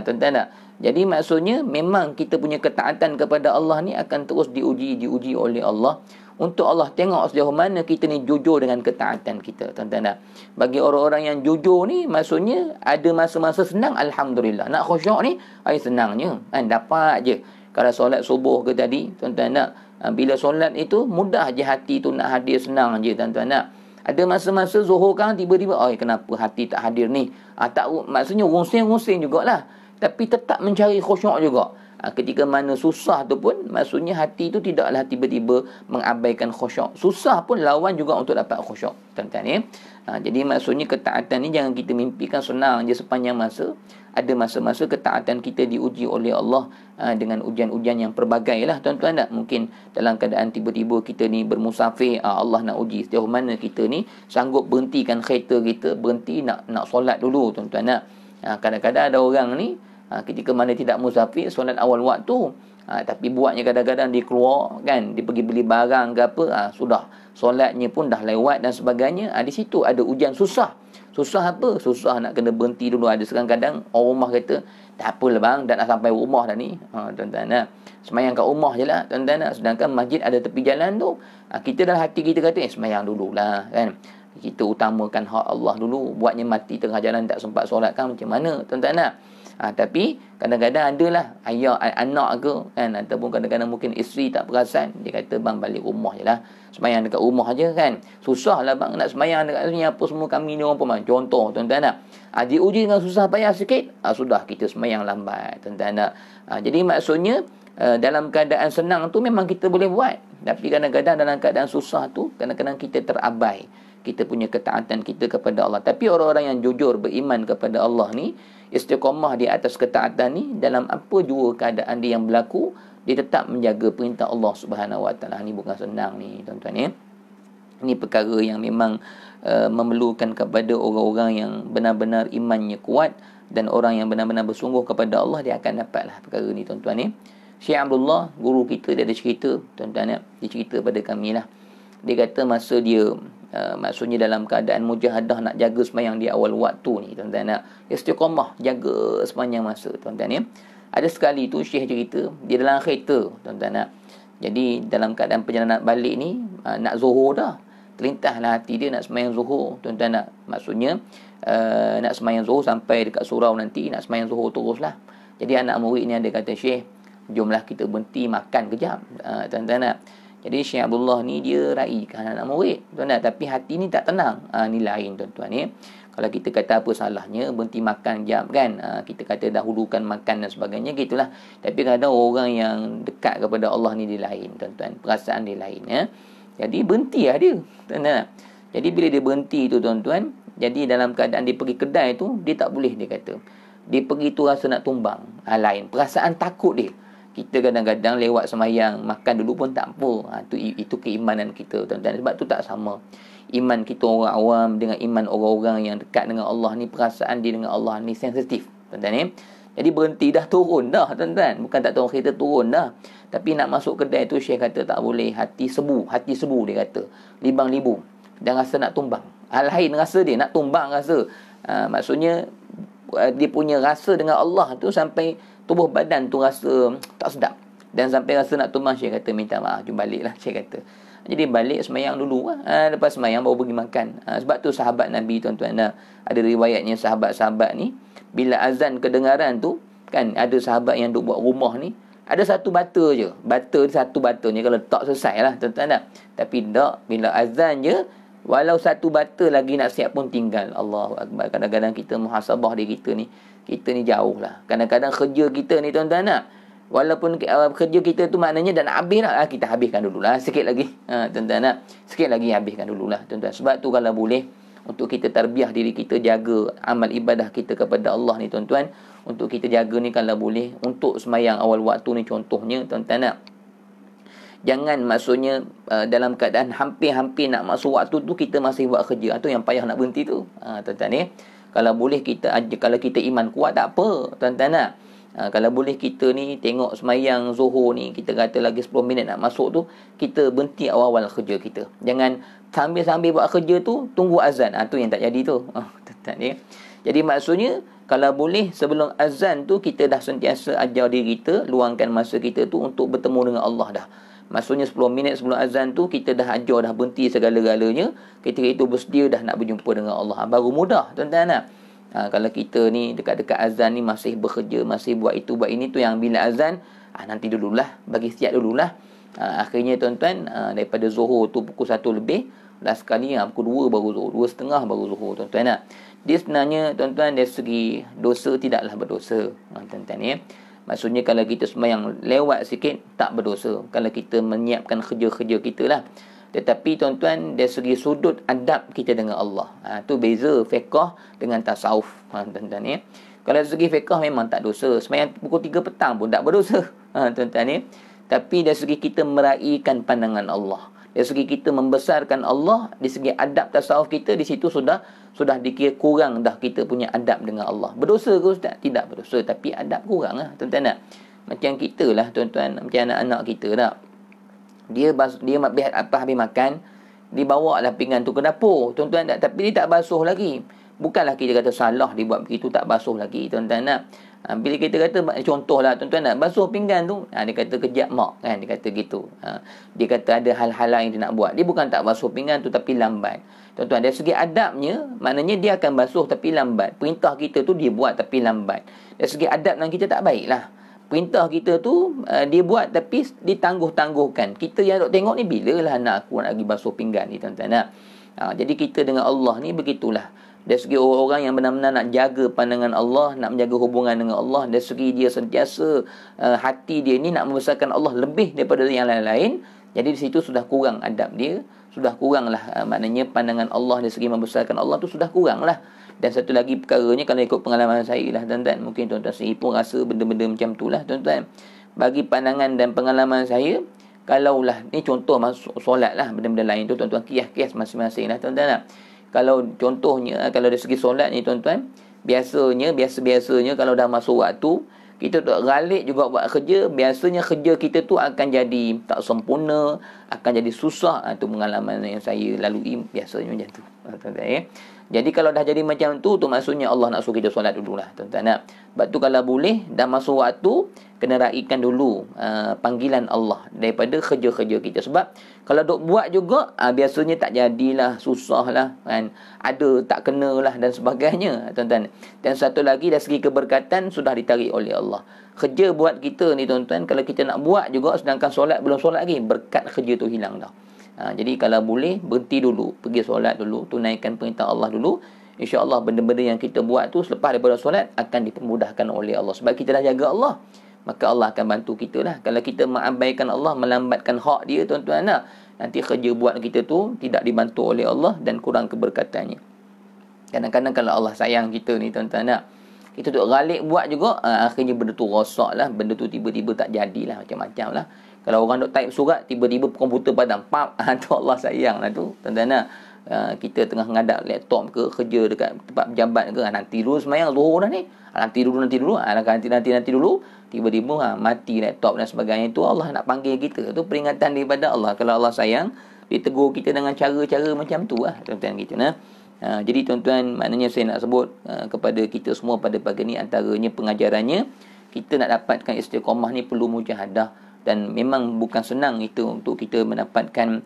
Tuan-tuan tak? Jadi maksudnya memang kita punya ketaatan kepada Allah ni akan terus diuji oleh Allah. Untuk Allah tengok sejauh mana kita ni jujur dengan ketaatan kita, tuan-tuan tak? Bagi orang-orang yang jujur ni, maksudnya ada masa-masa senang, alhamdulillah. Nak khusyuk ni, senangnya. Dapat je. Kalau solat subuh ke tadi, tuan-tuan tak? Bila solat itu, mudah je hati tu nak hadir, senang je, tuan-tuan tak? Ada masa-masa zuhur kan, tiba-tiba, kenapa hati tak hadir ni? Maksudnya rungsing-rungsing jugalah. Tapi tetap mencari khusyuk juga. Ketika mana susah tu pun, maksudnya hati tu tidaklah tiba-tiba mengabaikan khusyuk. Susah pun lawan juga untuk dapat khusyuk, tuan-tuan ya. Jadi maksudnya ketaatan ni jangan kita mimpikan senang je sepanjang masa. Ada masa-masa ketaatan kita diuji oleh Allah dengan ujian-ujian yang pelbagai lah, tuan-tuan tak? Mungkin dalam keadaan tiba-tiba kita ni bermusafir, Allah nak uji sejauh mana kita ni sanggup berhentikan kereta kita, berhenti nak solat dulu, tuan-tuan tak? Kadang-kadang ada orang ni ketika mana tidak musafir, solat awal waktu, tapi buatnya kadang-kadang dia keluar kan, dia pergi beli barang ke apa, sudah solatnya pun dah lewat dan sebagainya. Di situ ada ujian susah. Susah apa? Susah nak kena berhenti dulu. Ada kadang-kadang orang rumah kata, tak apalah bang, dah nak sampai rumah dah ni. Tuan-tuan nak semayang kat rumah je lah, tuan-tuan nak. Sedangkan masjid ada tepi jalan tu. Kita dalam hati kita kata, semayang dululah kan. Kita utamakan hak Allah dulu. Buatnya mati tengah jalan tak sempat solat kan, macam mana, tuan-tuan nak? Tapi kadang-kadang adalah ayah, anak ke kan, ataupun kadang-kadang mungkin isteri tak perasan, dia kata bang balik rumah je lah, semayang dekat rumah je kan. Susah lah bang nak semayang dekat sini, apa semua kami ni orang pemain. Contoh, tuan-tuan nak, diuji dengan susah payah sikit, sudah kita semayang lambat, tuan-tuan nak. Jadi maksudnya dalam keadaan senang tu memang kita boleh buat, tapi kadang-kadang dalam keadaan susah tu kadang-kadang kita terabai kita punya ketaatan kita kepada Allah. Tapi orang-orang yang jujur beriman kepada Allah ni, istiqamah di atas ketaatan ni, dalam apa jua keadaan dia yang berlaku, dia tetap menjaga perintah Allah Subhanahu Wa Taala. Ni bukan senang ni, tuan-tuan ya. Ini perkara yang memang memerlukan kepada orang-orang yang benar-benar imannya kuat, dan orang yang benar-benar bersungguh kepada Allah, dia akan dapatlah perkara ni, tuan-tuan ya. Syekh Abdullah, guru kita, dia ada cerita, tuan-tuan ya. Dia cerita pada kami lah. Dia kata masa dia maksudnya dalam keadaan mujahadah nak jaga sembahyang di awal waktu ni, tuan-tuan nak istiqamah, jaga sepanjang masa, tuan-tuan ya. Ada sekali tu Syekh cerita, dia dalam kereta, tuan-tuan nak. Jadi dalam keadaan perjalanan balik ni, nak zuhur dah, terlintahlah hati dia nak sembahyang zuhur, tuan-tuan nak. Maksudnya nak sembahyang zuhur sampai dekat surau nanti, nak sembahyang zuhur teruslah. Jadi anak murid ni ada kata, Syekh, jomlah kita berhenti makan kejap, tuan-tuan nak. Jadi Syekh Abdullah ni dia raikan anak murid, tuan-tuan, tapi hati ni tak tenang. Ni lain, tuan-tuan ya. Kalau kita kata apa salahnya berhenti makan jap kan, kita kata dahulukan makan dan sebagainya, gitulah. Tapi kadang orang yang dekat kepada Allah ni dia lain, tuan-tuan, perasaan dia lain ya. Jadi berhentilah dia, tuan-tuan. Jadi bila dia berhenti tu, tuan-tuan, jadi dalam keadaan dia pergi kedai tu, dia tak boleh, dia kata. Dia pergi tu rasa nak tumbang. Lain, perasaan takut dia. Kita kadang-kadang lewat semayang, makan dulu pun tak apa. Itu keimanan kita, tuan-tuan. Sebab tu tak sama. Iman kita orang awam dengan iman orang-orang yang dekat dengan Allah ni, perasaan dia dengan Allah ni sensitif, tuan-tuan ya. Jadi berhenti dah, turun dah, tuan-tuan. Bukan tak tahu kereta, turun dah. Tapi nak masuk kedai tu, Syekh kata tak boleh. Hati sebu dia kata. Libang-libu. Dan rasa nak tumbang. Lain rasa dia, nak tumbang rasa. Maksudnya, dia punya rasa dengan Allah tu sampai tubuh badan tu rasa tak sedap. Dan sampai rasa nak tumbang, Syekh kata minta maaf, jom balik lah, Syekh kata. Jadi balik semayang dulu. Lepas semayang baru pergi makan. Sebab tu sahabat Nabi, tuan-tuan, ada riwayatnya sahabat-sahabat ni, bila azan kedengaran tu, kan ada sahabat yang duk buat rumah ni, ada satu bata je. Satu bata ni kalau tak selesai lah, tuan-tuan tak. Tapi tak, bila azan je, walau satu bata lagi nak siap pun tinggal. Allahu Akbar. Kadang-kadang kita muhasabah diri kita ni jauh lah. Kadang-kadang kerja kita ni, tuan-tuan nak, Walaupun kerja kita tu maknanya dah nak habis dah, kita habiskan dululah sikit lagi. Tuan-tuan, sikit lagi habiskan dululah tuan-tuan. Sebab tu kalau boleh untuk kita tarbiyah diri kita, jaga amal ibadah kita kepada Allah ni tuan-tuan. Untuk kita jaga ni kalau boleh untuk semayang awal waktu ni contohnya tuan-tuan. Jangan maksudnya dalam keadaan hampir-hampir nak masuk waktu tu kita masih buat kerja. Itu yang payah nak berhenti tu. Tuan-tuan ni, kalau boleh kita, kalau kita iman kuat tak apa tuan-tuan. Kalau boleh kita ni tengok semayang Zuhur ni, kita kata lagi 10 minit nak masuk tu, kita berhenti awal-awal kerja kita. Jangan sambil-sambil buat kerja tu tunggu azan. Tu yang tak jadi tu. Tuan-tuan ni. Jadi maksudnya kalau boleh sebelum azan tu kita dah sentiasa ajar diri kita, luangkan masa kita tu untuk bertemu dengan Allah dah. Maksudnya 10 minit sebelum azan tu kita dah ajar, dah berhenti segala-galanya. Ketika itu bersedia dah nak berjumpa dengan Allah. Baru mudah tuan-tuan. Kalau kita ni dekat-dekat azan ni masih bekerja, masih buat itu buat ini tu, yang bila azan nanti dululah, bagi siap dululah. Akhirnya tuan-tuan, daripada Zuhur tu pukul 1 lebih, last sekali pukul 2 baru Zuhur, 2.30 baru Zuhur tuan-tuan. Dia sebenarnya tuan-tuan dari segi dosa tidaklah berdosa. Tuan-tuan ni, maksudnya kalau kita sembahyang lewat sikit tak berdosa kalau kita menyiapkan kerja-kerja kita lah. Tetapi tuan-tuan, dari segi sudut adab kita dengan Allah, tu beza fiqh dengan tasawuf. Tuan-tuan ni, kalau dari segi fiqh memang tak dosa, sembahyang pukul 3 petang pun tak berdosa. Tuan-tuan ni, tapi dari segi kita meraihkan pandangan Allah, dari segi kita membesarkan Allah, dari segi adab tasawuf kita, di situ sudah dikira kurang dah kita punya adab dengan Allah. Berdosa ke Ustaz? Tidak berdosa, tapi adab kurang lah tuan-tuan. Macam kita lah tuan-tuan, macam anak-anak kita tak, dia habis makan, dibawa lah pinggan tu ke dapur tuan-tuan, tapi dia tak basuh lagi. Bukanlah kita kata salah dia buat begitu, tak basuh lagi tuan-tuan. Bila kita kata contohlah tuan-tuan, nak basuh pinggan tu, dia kata kejap mak kan, dia kata gitu. Dia kata ada hal-hal lain dia nak buat, dia bukan tak basuh pinggan tu tapi lambat. Tuan-tuan, dari segi adabnya maknanya dia akan basuh tapi lambat. Perintah kita tu dia buat tapi lambat. Dari segi adab dan kita tak baiklah. Perintah kita tu dia buat tapi ditangguh-tangguhkan. Kita yang duk tengok ni, bilalah anak aku nak pergi basuh pinggan ni tuan-tuan. Jadi kita dengan Allah ni begitulah. Dari segi orang-orang yang benar-benar nak jaga pandangan Allah, nak menjaga hubungan dengan Allah, dari segi dia sentiasa hati dia ni nak membesarkan Allah lebih daripada yang lain-lain. Jadi di situ sudah kurang adab dia, sudah kuranglah maknanya pandangan Allah dari segi membesarkan Allah tu sudah kuranglah. Dan satu lagi perkaranya, kalau ikut pengalaman saya lah tuan-tuan, mungkin tuan-tuan sendiri pun rasa benda-benda macam tu lah tuan-tuan. Bagi pandangan dan pengalaman saya, kalaulah ni contoh masuk solat lah, benda-benda lain tu tuan-tuan kias-kias masing-masing lah tuan-tuan. Kalau contohnya, kalau dari segi solat ni tuan-tuan, biasa-biasanya kalau dah masuk waktu, kita tak galik juga buat kerja, biasanya kerja kita tu akan jadi tak sempurna, akan jadi susah. Itu pengalaman yang saya lalui, biasanya macam tu tuan-tuan. Jadi kalau dah jadi macam tu maksudnya Allah nak suruh kita solat dululah tuan-tuan. Sebab tu kalau boleh dah masuk waktu, kena raikan dulu panggilan Allah daripada kerja-kerja kita. Sebab kalau duk buat juga biasanya tak jadilah, susahlah kan, ada tak kenalah dan sebagainya tuan-tuan. Dan satu lagi, dari segi keberkatan sudah ditarik oleh Allah. Kerja buat kita ni tuan-tuan, kalau kita nak buat juga sedangkan solat belum solat lagi, berkat kerja tu hilang dah. Jadi kalau boleh berhenti dulu, pergi solat dulu, tunaikan perintah Allah dulu. InsyaAllah benda-benda yang kita buat tu selepas daripada solat akan dipermudahkan oleh Allah. Sebab kita dah jaga Allah, maka Allah akan bantu kita lah. Kalau kita mengabaikan Allah, melambatkan hak dia tuan-tuan, nanti kerja buat kita tu tidak dibantu oleh Allah dan kurang keberkatannya. Kadang-kadang kalau Allah sayang kita ni tuan-tuan, kita tu galik buat juga, akhirnya benda tu rosak lah, benda tu tiba-tiba tak jadilah, macam-macam lah. Kalau orang duk type surat, tiba-tiba komputer padam, pap, tu Allah sayang lah tu tuan-tuan. Kita tengah ngadap laptop ke, kerja dekat tempat pejabat ke, nanti dulu semayang Zuhur dah ni, nanti dulu nanti dulu, tiba-tiba mati laptop dan sebagainya. Tu Allah nak panggil kita, tu peringatan daripada Allah. Kalau Allah sayang, dia tegur kita dengan cara-cara macam tu lah tuan-tuan gitu. Jadi tuan-tuan, maknanya saya nak sebut kepada kita semua pada pagi ni, antaranya pengajarannya, kita nak dapatkan istiqamah ni perlu mujahadah. Dan memang bukan senang itu untuk kita mendapatkan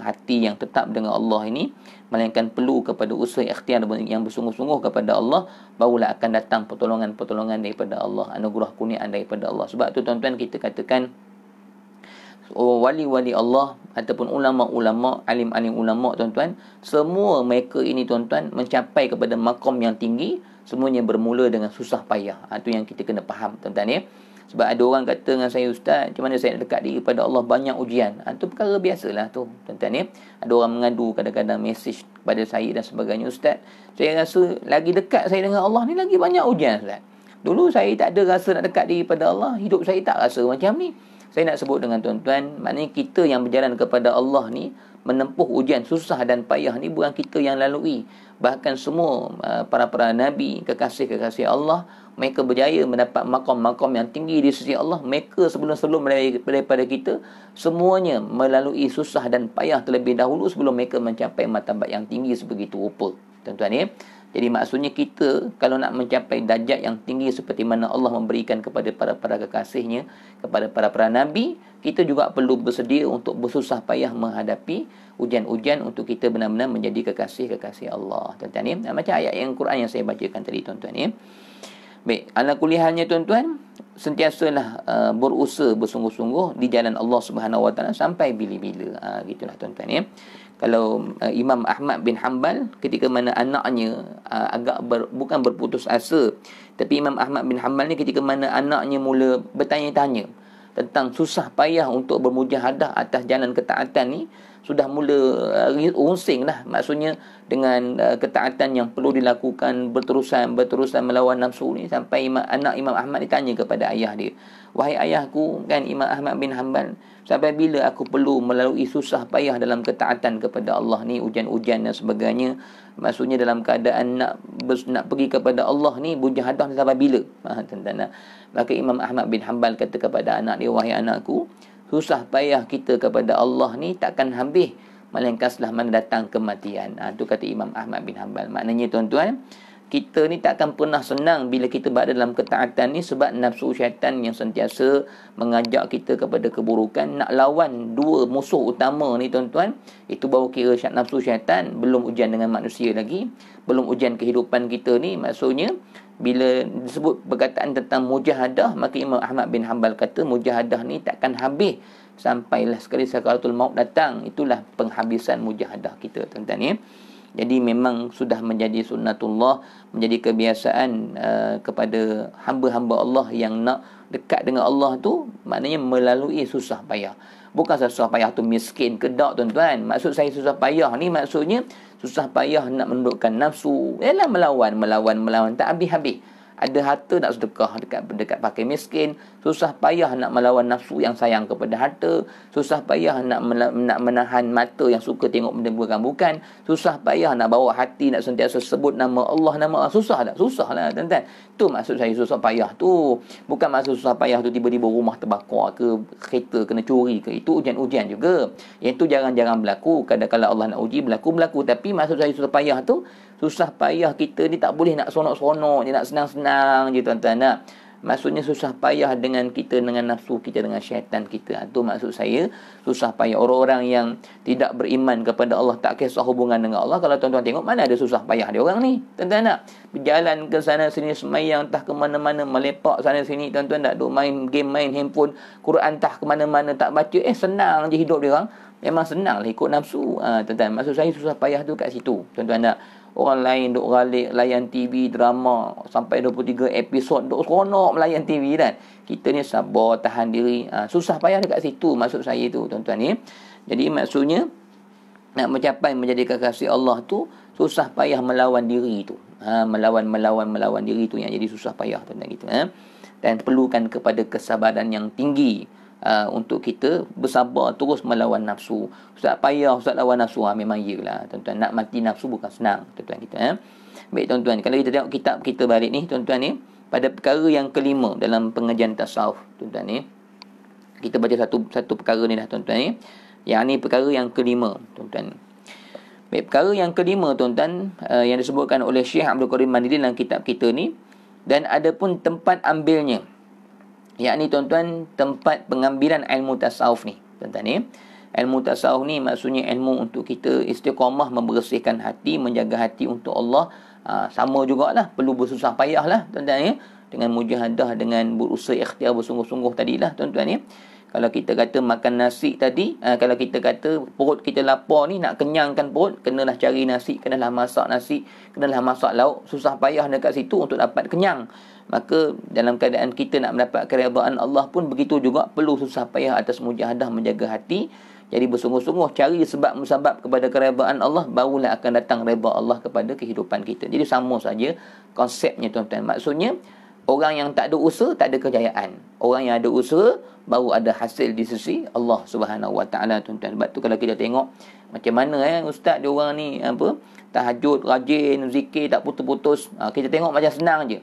hati yang tetap dengan Allah ini, melainkan perlu kepada usaha ikhtiar yang bersungguh-sungguh kepada Allah, barulah akan datang pertolongan-pertolongan daripada Allah, anugerah kurniaan daripada Allah. Sebab tu tuan-tuan, kita katakan wali-wali Allah ataupun ulama-ulama, alim-alim ulama tuan-tuan, semua mereka ini tuan-tuan mencapai kepada maqam yang tinggi semuanya bermula dengan susah payah. Itu yang kita kena faham, tuan-tuan ya. Sebab ada orang kata dengan saya, ustaz, macam mana saya nak dekat diri pada Allah, banyak ujian. Itu perkara biasalah tu, tuan-tuan ya. Ada orang mengadu kadang-kadang mesej kepada saya dan sebagainya, ustaz, saya rasa lagi dekat saya dengan Allah ni lagi banyak ujian, ustaz. Dulu saya tak ada rasa nak dekat diri pada Allah, hidup saya tak rasa macam ni. Saya nak sebut dengan tuan-tuan, maknanya kita yang berjalan kepada Allah ni, menempuh ujian susah dan payah ni bukan kita yang lalui. Bahkan semua para nabi, kekasih-kekasih Allah, mereka berjaya mendapat maqam-maqam yang tinggi di sisi Allah. Mereka sebelum-sebelum daripada kita, semuanya melalui susah dan payah terlebih dahulu sebelum mereka mencapai martabat yang tinggi sebegitu rupa, tuan-tuan ya. Jadi maksudnya kita kalau nak mencapai darjat yang tinggi seperti mana Allah memberikan kepada para kekasihnya, kepada para nabi, kita juga perlu bersedia untuk bersusah payah menghadapi ujian-ujian untuk kita benar-benar menjadi kekasih-kekasih Allah, tuan-tuan ya. Macam ayat yang Quran yang saya bacakan tadi, tuan-tuan ya. Baik, ala kulihalnya tuan-tuan, sentiasalah berusaha bersungguh-sungguh di jalan Allah Subhanahu Wa Taala sampai bila-bila. Gitulah tuan-tuan ya. Kalau Imam Ahmad bin Hanbal ketika mana anaknya bukan berputus asa, tapi Imam Ahmad bin Hanbal ni ketika mana anaknya mula bertanya-tanya tentang susah payah untuk bermujahadah atas jalan ketaatan ni, sudah mula unsing lah, maksudnya dengan ketaatan yang perlu dilakukan berterusan melawan nafsu ni, sampai anak Imam Ahmad ni tanya kepada ayah dia, wahai ayahku, kan Imam Ahmad bin Hanbal, sampai bila aku perlu melalui susah payah dalam ketaatan kepada Allah ni, ujian-ujian dan sebagainya, maksudnya dalam keadaan nak pergi kepada Allah ni, mujahadah sampai bila? Tuan-tuan. Maka Imam Ahmad bin Hanbal kata kepada anak dia, wahai anakku, susah payah kita kepada Allah ni takkan habis melainkan setelah mana datang kematian. Itu kata Imam Ahmad bin Hanbal. Maknanya tuan-tuan, kita ni takkan pernah senang bila kita berada dalam ketaatan ni, sebab nafsu syaitan yang sentiasa mengajak kita kepada keburukan. Nak lawan dua musuh utama ni tuan-tuan, itu baru kira nafsu syaitan, belum ujian dengan manusia lagi, belum ujian kehidupan kita ni. Maksudnya bila disebut perkataan tentang mujahadah, maka Imam Ahmad bin Hanbal kata mujahadah ni takkan habis sampailah sekali sakaratul maut datang. Itulah penghabisan mujahadah kita, tuan-tuan ya. Jadi memang sudah menjadi sunnatullah, menjadi kebiasaan kepada hamba-hamba Allah yang nak dekat dengan Allah tu, maknanya melalui susah payah. Bukan susah payah tu miskin ke tak, tuan-tuan. Maksud saya susah payah ni maksudnya susah payah nak menundukkan nafsu. Ialah melawan tak habis-habis. Ada harta nak sedekah dekat pakai miskin, susah payah nak melawan nafsu yang sayang kepada harta, susah payah nak menahan mata yang suka tengok benda bukan, susah payah nak bawa hati nak sentiasa sebut nama Allah, susah tak? Susah lah, tuan-tuan. Tu maksud saya susah payah tu. Bukan maksud susah payah tu tiba-tiba rumah terbakar ke, kereta kena curi ke. Itu ujian-ujian juga. Yang tu jarang-jarang berlaku. Kadang-kadang Allah nak uji berlaku. Tapi maksud saya susah payah tu, susah payah kita ni tak boleh nak seronok-seronok je, nak senang-senang je, tuan-tuan. Maksudnya susah payah dengan kita, dengan nafsu kita, dengan syaitan kita. Itu maksud saya susah payah. Orang-orang yang tidak beriman kepada Allah, tak kisah hubungan dengan Allah, kalau tuan-tuan tengok, mana ada susah payah dia orang ni, tuan-tuan nak berjalan ke sana sini, semayang entah ke mana-mana, melepak sana sini, tuan-tuan tak duk main game, main handphone, Quran entah ke mana-mana tak baca, senang je hidup dia orang. Memang senang lah ikut nafsu. Tuan-tuan, maksud saya susah payah tu kat situ, tuan-tuan nak. Orang lain duk ralik layan TV drama sampai 23 episod, duk seronok melayan TV kan. Kita ni sabar, tahan diri. Susah payah dekat situ maksud saya tu, tuan-tuan ni. Jadi maksudnya nak mencapai menjadi kekasih Allah tu, susah payah melawan diri tu. Melawan diri tu yang jadi susah payah, tuan-tuan gitu. Dan perlukan kepada kesabaran yang tinggi. Untuk kita bersabar terus melawan nafsu. Ustaz payah Ustaz lawan nafsu, memang iyalah, tuan-tuan. Nak mati nafsu bukan senang, tuan-tuan kita. Baik, tuan-tuan, kalau kita tengok kitab kita balik ni, tuan-tuan ni, pada perkara yang kelima dalam pengajian tasawuf, tuan-tuan ni, kita baca satu perkara ni dah, tuan-tuan ni. Yang ni perkara yang kelima, tuan-tuan. Baik, perkara yang kelima, tuan-tuan, yang disebutkan oleh Syekh Abdul Qadir Mandiri dalam kitab kita ni, dan ada pun tempat ambilnya, yakni tuan-tuan tempat pengambilan ilmu tasawuf ni, tuan-tuan ni. Ilmu tasawuf ni maksudnya ilmu untuk kita istiqamah membersihkan hati, menjaga hati untuk Allah. Sama jugalah, perlu bersusah payah lah, tuan-tuan ni, dengan mujahadah, dengan berusaha ikhtiar bersungguh-sungguh tadilah, tuan-tuan ni. Kalau kita kata makan nasi tadi, kalau kita kata perut kita lapar ni, nak kenyangkan perut, kenalah cari nasi, kenalah masak nasi, kenalah masak lauk, susah payah dekat situ untuk dapat kenyang. Maka dalam keadaan kita nak mendapat keredaan Allah pun begitu juga, perlu susah payah atas mujahadah menjaga hati. Jadi bersungguh-sungguh cari sebab musabab kepada keredaan Allah, barulah akan datang redha Allah kepada kehidupan kita. Jadi sama saja konsepnya tuan-tuan. Maksudnya orang yang tak ada usaha tak ada kejayaan. Orang yang ada usaha baru ada hasil di sisi Allah Subhanahu Wa Taala tuan-tuan. Sebab tu kalau kita tengok macam mana ustaz dia orang ni tahajud rajin, zikir tak putus-putus, kita tengok macam senang je.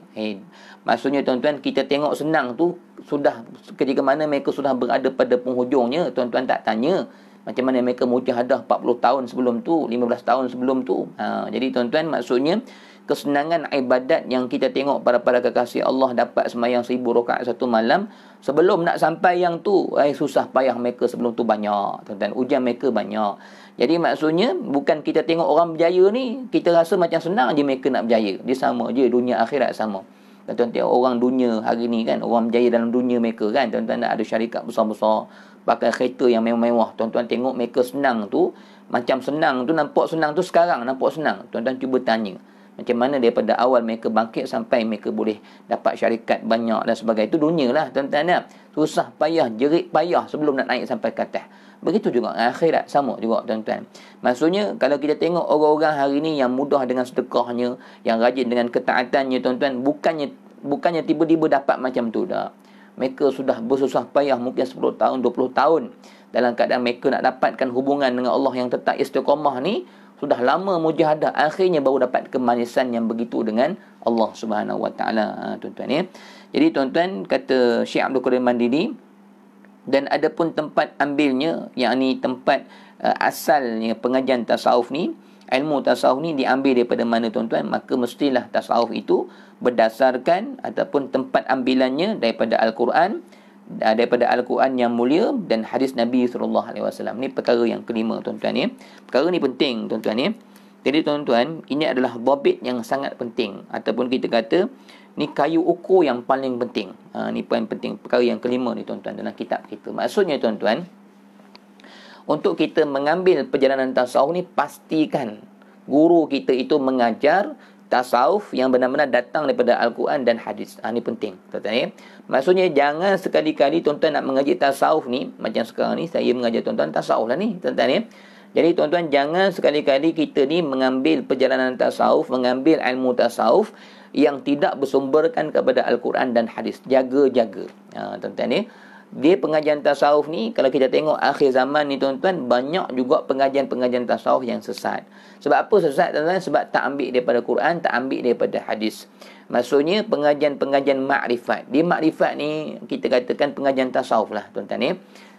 Maksudnya tuan-tuan, kita tengok senang tu sudah ketika mana mereka sudah berada pada penghujungnya, tuan-tuan tak tanya macam mana mereka mujahadah 40 tahun sebelum tu, 15 tahun sebelum tu. Jadi tuan-tuan, maksudnya kesenangan ibadat yang kita tengok para kekasih Allah dapat sembahyang 1000 rakaat satu malam, sebelum nak sampai yang tu susah payah mereka sebelum tu banyak tuan-tuan, ujian mereka banyak. Jadi maksudnya bukan kita tengok orang berjaya ni kita rasa macam senang je mereka nak berjaya. Dia sama je, dunia akhirat sama. Tuan-tuan tengok orang dunia hari ni kan, orang berjaya dalam dunia mereka kan, tuan-tuan nak ada syarikat besar-besar, pakai kereta yang mewah-mewah. Tuan-tuan tengok mereka senang tu, macam senang tu, nampak senang tu sekarang nampak senang. Tuan-tuan cuba tanya macam mana daripada awal mereka bangkit sampai mereka boleh dapat syarikat banyak dan sebagainya. Itu dunia lah tuan-tuan ya. Susah payah, jerit payah sebelum nak naik sampai ke atas. Begitu juga akhirat, sama juga tuan-tuan. Maksudnya kalau kita tengok orang-orang hari ni yang mudah dengan sedekahnya, yang rajin dengan ketaatannya tuan-tuan, bukannya tiba-tiba dapat macam tu dah. Mereka sudah bersusah payah mungkin 10 tahun, 20 tahun dalam keadaan mereka nak dapatkan hubungan dengan Allah yang tetap istiqamah ni. Sudah lama mujahadah, akhirnya baru dapat kemanisan yang begitu dengan Allah Subhanahu Wa Taala tuan-tuan ya. Jadi tuan-tuan, kata Syekh Abdul Qadir Mandini, dan ada pun tempat ambilnya, yakni tempat asalnya pengajian tasawuf ni, ilmu tasawuf ni diambil daripada mana tuan-tuan? Maka mestilah tasawuf itu berdasarkan ataupun tempat ambilannya daripada Al-Quran, daripada Al-Quran yang mulia dan hadis Nabi SAW. Ni perkara yang kelima tuan-tuan ya. Perkara ni penting tuan-tuan ya. Jadi tuan-tuan, ini adalah dhabit yang sangat penting, ataupun kita kata ni kayu ukur yang paling penting. Ni paling penting, perkara yang kelima ni tuan-tuan dalam kitab kita. Maksudnya tuan-tuan, untuk kita mengambil perjalanan tasawuf ni, pastikan guru kita itu mengajar tasawuf yang benar-benar datang daripada Al-Quran dan hadis. Ini penting tuan-tuan ya. Maksudnya jangan sekali-kali tuan-tuan nak mengaji tasawuf ni, macam sekarang ni saya mengajar tuan-tuan tasawuf lah ni tuan-tuan ya. Jadi tuan-tuan, jangan sekali-kali kita ni mengambil perjalanan tasawuf, mengambil ilmu tasawuf yang tidak bersumberkan kepada Al-Quran dan hadis. Jaga-jaga tuan-tuan ya. Dia pengajian tasawuf ni, kalau kita tengok akhir zaman ni tuan-tuan, banyak juga pengajian-pengajian tasawuf yang sesat. Sebab apa sesat tuan-tuan? Sebab tak ambil daripada Quran, tak ambil daripada hadis. Maksudnya pengajian-pengajian makrifat. Dia makrifat ni kita katakan pengajian tasawuf lah tuan-tuan ya.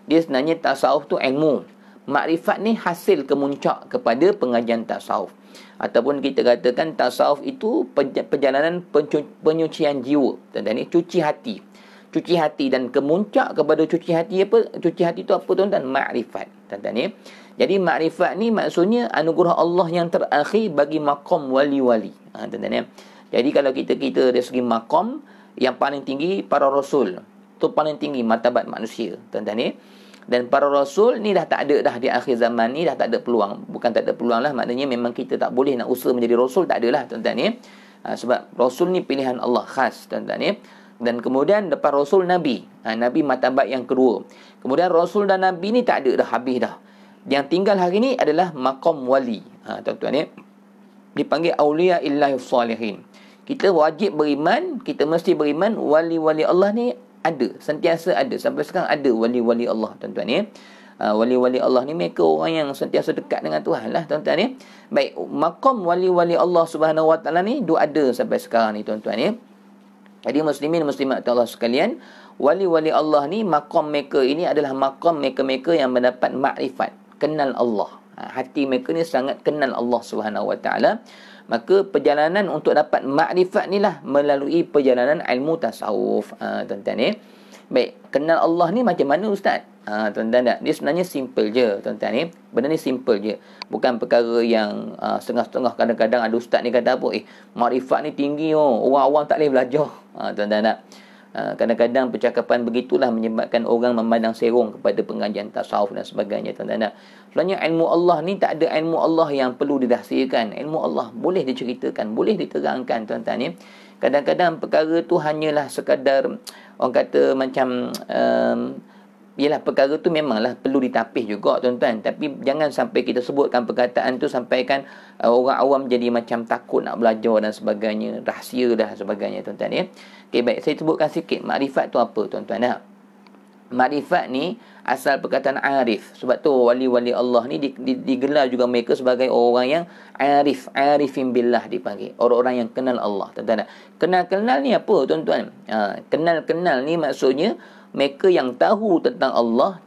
Dia sebenarnya tasawuf tu ilmu. Makrifat ni hasil kemuncak kepada pengajian tasawuf. Ataupun kita katakan tasawuf itu perjalanan penyucian jiwa tuan-tuan ya. Cuci hati. Cuci hati, dan kemuncak kepada cuci hati apa? Cuci hati itu apa tuan-tuan? Makrifat tuan-tuan ya. Jadi makrifat ni maksudnya anugerah Allah yang terakhir bagi maqam wali-wali. Tuan-tuan ya. Jadi kalau kita dari segi maqam yang paling tinggi, para rasul tu paling tinggi martabat manusia tuan-tuan ya. Dan para rasul ni dah tak ada dah di akhir zaman ni, dah tak ada peluang. Bukan tak ada peluang lah, maknanya memang kita tak boleh nak usaha menjadi rasul, tak adalah tuan-tuan ya. Sebab rasul ni pilihan Allah khas tuan-tuan ya. Dan kemudian lepas Rasul Nabi, Nabi martabat yang kedua. Kemudian Rasul dan Nabi ni tak ada dah, habis dah. Yang tinggal hari ni adalah maqam wali. Tuan-tuan ya, dipanggil awliya illahi salihin. Kita wajib beriman, kita mesti beriman wali-wali Allah ni ada, sentiasa ada. Sampai sekarang ada wali-wali Allah tuan-tuan ya. Wali-wali Allah ni mereka orang yang sentiasa dekat dengan Tuhan lah tuan-tuan ya. Baik, maqam wali-wali Allah Subhanahu Wa Taala ni dia ada sampai sekarang ni tuan-tuan ya. Jadi muslimin muslimat Allah sekalian, wali-wali Allah ni maqam mereka ini adalah maqam mereka-mereka yang mendapat makrifat, kenal Allah. Hati mereka ni sangat kenal Allah Subhanahu Wa Taala. Maka perjalanan untuk dapat makrifat ni lah melalui perjalanan ilmu tasawuf. Tuan-tuan ya. Baik, kenal Allah ni macam mana ustaz? Tuan-tuan tak? Dia sebenarnya simple je tuan-tuan ya. Benda ni simple je. Bukan perkara yang setengah-setengah. Kadang-kadang ada ustaz ni kata apa? Makrifat ni tinggi orang awam tak boleh belajar. Tuan-tuan tak? Kadang-kadang percakapan begitulah menyebabkan orang memandang serong kepada pengajian tasawuf dan sebagainya, tuan-tuan. Sebenarnya ilmu Allah ni tak ada ilmu Allah yang perlu dirahsiakan. Ilmu Allah boleh diceritakan, boleh diterangkan, tuan-tuan ya. Kadang-kadang perkara tu hanyalah sekadar orang kata macam yalah, perkara tu memanglah perlu ditapis juga, tuan-tuan. Tapi jangan sampai kita sebutkan perkataan tu sampai kan orang awam jadi macam takut nak belajar dan sebagainya, rahsia dan sebagainya, tuan-tuan ya. Okey, baik, saya sebutkan sikit makrifat tu apa, tuan-tuan. Makrifat ni asal perkataan arif. Sebab tu wali-wali Allah ni digelar juga mereka sebagai orang yang arifin billah dipanggil. Orang-orang yang kenal Allah, tuan-tuan. Kenal-kenal ni apa, tuan-tuan? Kenal-kenal ni maksudnya mereka yang tahu tentang Allah,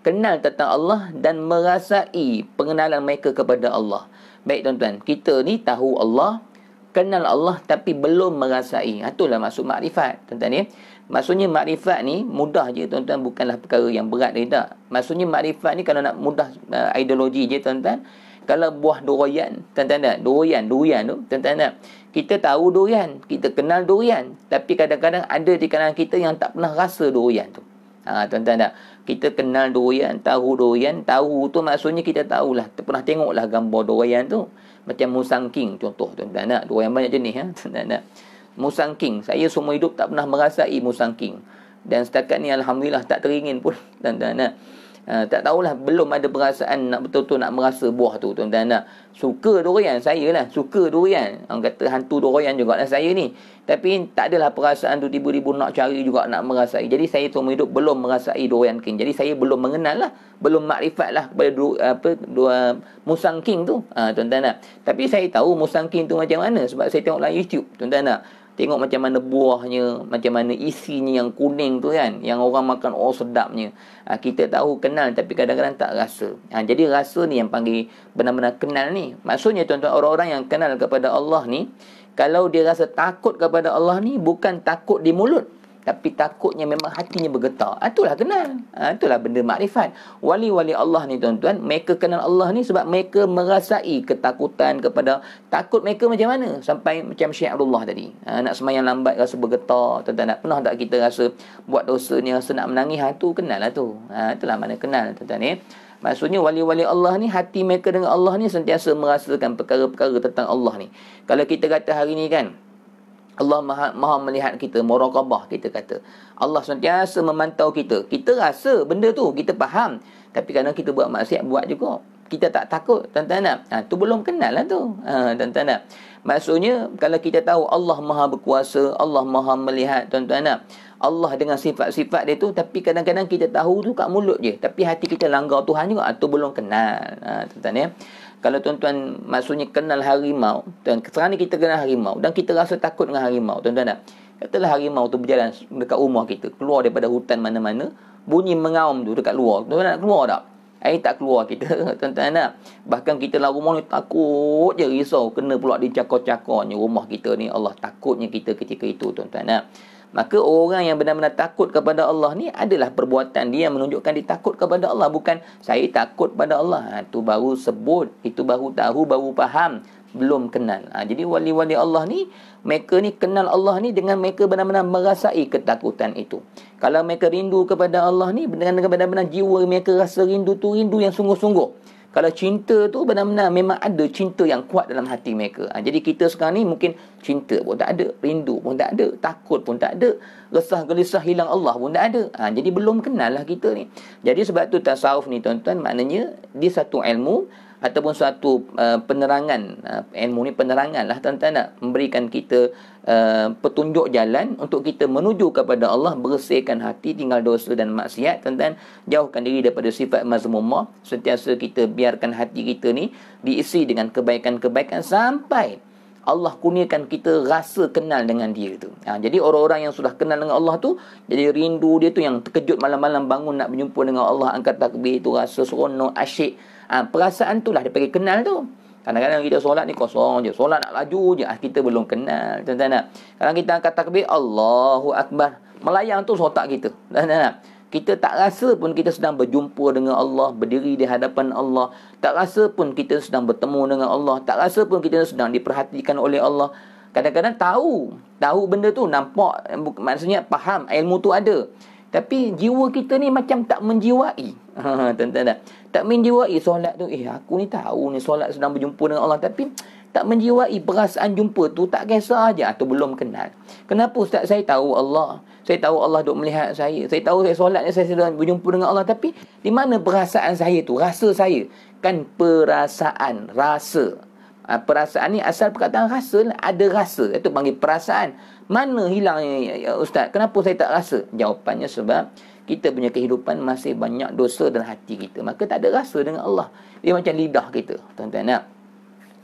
kenal tentang Allah dan merasai pengenalan mereka kepada Allah. Baik, tuan-tuan, kita ni tahu Allah, kenal Allah tapi belum merasai. Itulah maksud makrifat, tuan-tuan ya. Maksudnya makrifat ni mudah je, tuan-tuan, bukanlah perkara yang berat dia tak. Maksudnya makrifat ni kalau nak mudah ideologi je, tuan-tuan. Kalau buah durian, tuan-tuan tak? Durian tu, tuan-tuan tak? Kita tahu durian, kita kenal durian, tapi kadang-kadang ada di kalangan kita yang tak pernah rasa durian tu. Tuan-tuan tak? Kita kenal durian, tahu tu maksudnya kita tahulah, pernah tengoklah gambar durian tu. Macam musang king contoh, tuan-tuan tak? Durian banyak jenis, tuan-tuan tak? Musang king, saya semua hidup tak pernah merasai musang king. Dan setakat ni alhamdulillah tak teringin pun, tuan-tuan tak? Tak tahulah, belum ada perasaan nak betul-betul nak merasa buah tu, tuan-tuan tak? Suka durian, saya lah suka durian. Orang kata hantu durian jugalah saya ni. Tapi tak adalah perasaan tu tiba-tiba nak cari juga nak merasai. Jadi saya seumur hidup belum merasai durian king. Jadi saya belum mengenal lah, belum makrifat lah kepada musang king tu, tuan-tuan tak? Tapi saya tahu musang king tu macam mana sebab saya tengok dalam YouTube, tuan-tuan tak? Tengok macam mana buahnya, macam mana isinya yang kuning tu kan, yang orang makan, sedapnya. Kita tahu, kenal, tapi kadang-kadang tak rasa. Jadi rasa ni yang panggil benar-benar kenal ni. Maksudnya, tuan-tuan, orang-orang yang kenal kepada Allah ni, kalau dia rasa takut kepada Allah ni, bukan takut di mulut, tapi takutnya memang hatinya bergetar. Itulah kenal. Itulah benda makrifat. Wali-wali Allah ni, tuan-tuan, mereka kenal Allah ni sebab mereka merasai ketakutan kepada, takut mereka macam mana? Sampai macam Syekh Abdullah tadi. Nak semayang lambat rasa bergetar. Tuan-tuan, tak pernah tak kita rasa buat dosa ni rasa nak menangis? Tu kenal lah tu. Itulah mana kenal, tuan-tuan ya. Maksudnya wali-wali Allah ni, hati mereka dengan Allah ni sentiasa merasakan perkara-perkara tentang Allah ni. Kalau kita kata hari ni kan, Allah maha melihat kita, muraqabah kita kata. Allah sentiasa memantau kita. Kita rasa benda tu, kita faham. Tapi kadang kita buat maksiat, buat juga. Kita tak takut, tuan-tuan tak? Tu belum kenal lah tu. Tuan-tuan tak? Maksudnya, kalau kita tahu Allah maha berkuasa, Allah maha melihat, tuan-tuan tak? Allah dengan sifat-sifat dia tu, tapi kadang-kadang kita tahu tu kat mulut je. Tapi hati kita langgar Tuhan juga. Tu belum kenal. Tuan-tuan ya. Kalau tuan-tuan maksudnya kenal harimau, dan sekarang ni kita kenal harimau dan kita rasa takut dengan harimau, tuan-tuan tak? Katalah harimau tu berjalan dekat rumah kita, keluar daripada hutan mana-mana, bunyi mengaum tu dekat luar. Tuan-tuan nak keluar tak? Tak keluar kita, tuan-tuan tak? Bahkan kita dalam rumah ni takut je, risau kena pula dicakar-cakarnya rumah kita ni. Allah, takutnya kita ketika itu, tuan-tuan tak? Maka orang yang benar-benar takut kepada Allah ni adalah perbuatan dia yang menunjukkan dia takut kepada Allah. Bukan saya takut pada Allah. Itu baru sebut, itu baru tahu, baru faham, belum kenal. Jadi wali-wali Allah ni, mereka ni kenal Allah ni dengan mereka benar-benar merasai ketakutan itu. Kalau mereka rindu kepada Allah ni, dengan benar-benar jiwa mereka rasa rindu tu, rindu yang sungguh-sungguh. Kalau cinta tu benar-benar memang ada cinta yang kuat dalam hati mereka. Jadi kita sekarang ni mungkin cinta pun tak ada, rindu pun tak ada, takut pun tak ada, resah gelisah hilang Allah pun tak ada. Jadi belum kenal lah kita ni. Jadi sebab tu tasawuf ni, tuan-tuan, maknanya dia satu ilmu ataupun suatu penerangan. Ilmu ni penerangan lah, tuan-tuan, nak memberikan kita petunjuk jalan untuk kita menuju kepada Allah, bersihkan hati, tinggal dosa dan maksiat, tuan-tuan, jauhkan diri daripada sifat mazmumah. Sentiasa kita biarkan hati kita ni diisi dengan kebaikan-kebaikan sampai Allah kurniakan kita rasa kenal dengan dia tu. Jadi orang-orang yang sudah kenal dengan Allah tu, jadi rindu dia tu, yang terkejut malam-malam bangun nak berjumpa dengan Allah, angkat takbir tu, rasa seronok, asyik. Perasaan tu lah dia panggil kenal tu. Kadang-kadang kita solat ni kosong je, solat nak laju je, kita belum kenal, tuan-tuan tak? Kadang kita angkat takbir, Allahu Akbar, melayang tu otak kita, tuan-tuan tak? Kita tak rasa pun kita sedang berjumpa dengan Allah, berdiri di hadapan Allah. Tak rasa pun kita sedang bertemu dengan Allah. Tak rasa pun kita sedang diperhatikan oleh Allah. Kadang-kadang tahu benda tu, nampak, maksudnya faham ilmu tu ada. Tapi jiwa kita ni macam tak menjiwai. Tuan-tuan tak? Tak menjiwai solat tu. Aku ni tahu ni solat sedang berjumpa dengan Allah, tapi tak menjiwai perasaan jumpa tu, tak kisah aja atau belum kenal. Kenapa Ustaz? Saya tahu Allah. Saya tahu Allah duk melihat saya. Saya tahu saya solat ni saya sedang berjumpa dengan Allah, tapi di mana perasaan saya tu? Rasa saya. Kan perasaan, rasa. Perasaan ni asal perkataan rasa lah. Ada rasa. Itu panggil perasaan. Mana hilangnya ya Ustaz? Kenapa saya tak rasa? Jawapannya sebab kita punya kehidupan masih banyak dosa dalam hati kita. Maka tak ada rasa dengan Allah. Dia macam lidah kita. Tuan-tuan nak?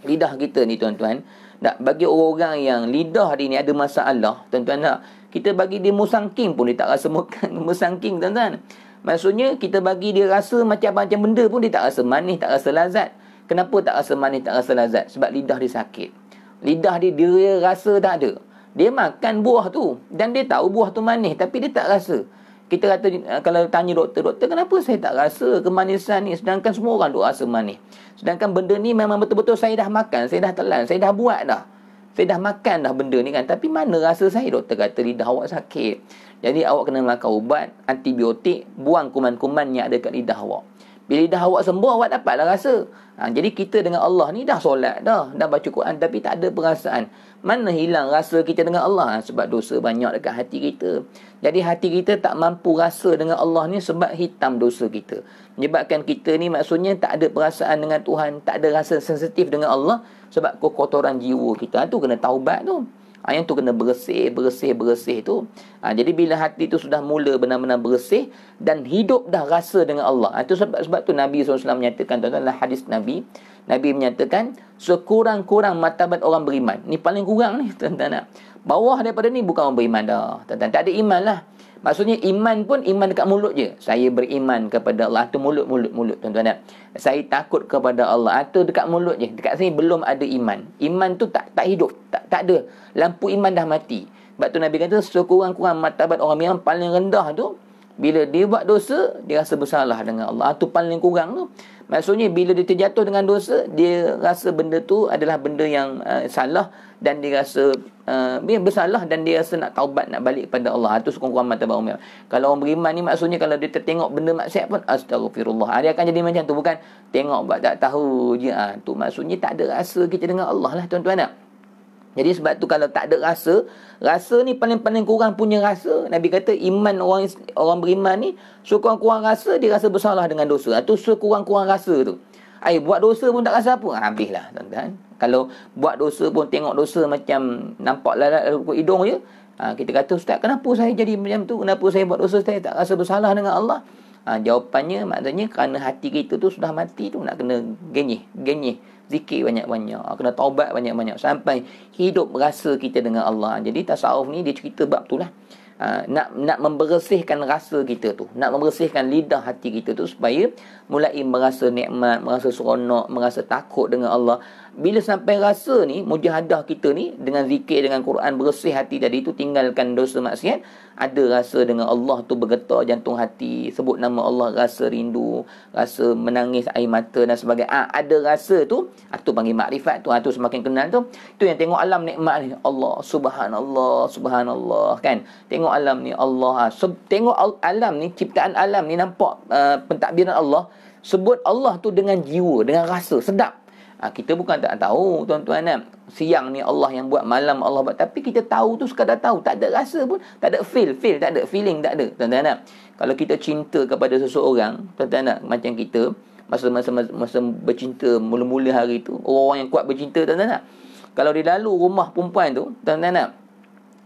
Lidah kita ni tuan-tuan. Bagi orang yang lidah dia ni ada masalah. Tuan-tuan nak? Kita bagi dia musangking pun dia tak rasa musangking tuan-tuan. Maksudnya kita bagi dia rasa macam-macam benda pun dia tak rasa manis, tak rasa lazat. Kenapa tak rasa manis, tak rasa lazat? Sebab lidah dia sakit. Lidah dia rasa tak ada. Dia makan buah tu dan dia tahu buah tu manis tapi dia tak rasa. Kita kata, kalau tanya doktor, kenapa saya tak rasa kemanisan ni sedangkan semua orang duk rasa manis? Sedangkan benda ni memang betul-betul saya dah makan, saya dah telan, saya dah buat dah. Saya dah makan dah benda ni kan. Tapi mana rasa saya? Doktor kata lidah awak sakit. Jadi awak kena makan ubat, antibiotik, buang kuman-kuman yang ada kat lidah awak. Bila lidah awak sembuh, awak dapatlah rasa. Jadi kita dengan Allah ni dah solat dah baca Quran tapi tak ada perasaan. Mana hilang rasa kita dengan Allah? Sebab dosa banyak dekat hati kita. Jadi hati kita tak mampu rasa dengan Allah ni sebab hitam dosa kita. Menyebabkan kita ni maksudnya tak ada perasaan dengan Tuhan, tak ada rasa sensitif dengan Allah sebab kekotoran jiwa kita. Tu kena taubat tu. Yang tu kena bersih tu. Jadi bila hati tu sudah mula benar-benar bersih dan hidup dah rasa dengan Allah. Itu sebab tu Nabi SAW menyatakan, tuan-tuan, dalam hadis Nabi menyatakan sekurang-kurang martabat orang beriman. Ni paling kurang ni, tuan-tuan nak. Bawah daripada ni bukan orang beriman dah. Tuan-tuan, tak ada iman lah. Maksudnya iman pun iman dekat mulut je. Saya beriman kepada Allah. Itu mulut. Tuan-tuan nak. Saya takut kepada Allah. Itu dekat mulut je. Dekat sini belum ada iman. Iman tu tak hidup. Tak ada. Lampu iman dah mati. Sebab tu Nabi kata sekurang-kurang martabat orang beriman paling rendah tu, bila dia buat dosa, dia rasa bersalah dengan Allah. Itu paling kurang tu. Maksudnya bila dia terjatuh dengan dosa, dia rasa benda tu adalah benda yang salah dan dia rasa dia bersalah dan dia rasa nak taubat, nak balik kepada Allah. Itu sekurang-kurang martabat orang beriman. Kalau orang beriman ni maksudnya kalau dia tertengok benda maksiat pun astagfirullah. Dia akan jadi macam tu, bukan tengok buat tak tahu je. Tu maksudnya tak ada rasa kita dengan Allah lah, tuan-tuan nak. Jadi sebab tu kalau tak ada rasa ni paling kurang punya rasa. Nabi kata iman orang beriman ni sekurang-kurang rasa dia rasa bersalah dengan dosa. Itu sekurang-kurang rasa tu. Buat dosa pun tak rasa apa. Habislah, tuan-tuan. Kalau buat dosa pun tengok dosa macam nampak lalat dalam hidung je. Kita kata, Ustaz, kenapa saya jadi macam tu? Kenapa saya buat dosa, saya tak rasa bersalah dengan Allah? Jawapannya maknanya kerana hati kita tu sudah mati tu, nak kena genyih. Zikir banyak-banyak, kena taubat banyak-banyak sampai hidup rasa kita dengan Allah. Jadi tasawuf ni dia cerita bab tu lah. Nak membersihkan rasa kita tu, nak membersihkan lidah hati kita tu supaya mulai merasa nikmat, merasa seronok, merasa takut dengan Allah. Bila sampai rasa ni, mujahadah kita ni dengan zikir, dengan Quran, bersih hati tadi tu, tinggalkan dosa maksiat, ada rasa dengan Allah tu, bergetar jantung hati, sebut nama Allah, rasa rindu, rasa menangis air mata dan sebagainya. Ada rasa tu, tu panggil makrifat tu. Tu semakin kenal tu. Tu yang tengok alam nikmat ni. Allah, subhanallah kan. Tengok alam ni Allah. Tengok alam ni, ciptaan alam ni, nampak pentadbiran Allah. Sebut Allah tu dengan jiwa, dengan rasa, sedap. Kita bukan tak tahu, tuan-tuan, siang ni Allah yang buat, malam Allah buat, tapi kita tahu tu sekadar tahu, tak ada rasa pun, tak ada feel, tak ada feeling, tak ada, tuan-tuan. Kalau kita cinta kepada seseorang, tuan-tuan, macam kita masa bercinta mula-mula hari tu, orang yang kuat bercinta, tuan-tuan, kalau dia lalu rumah perempuan tu, tuan-tuan,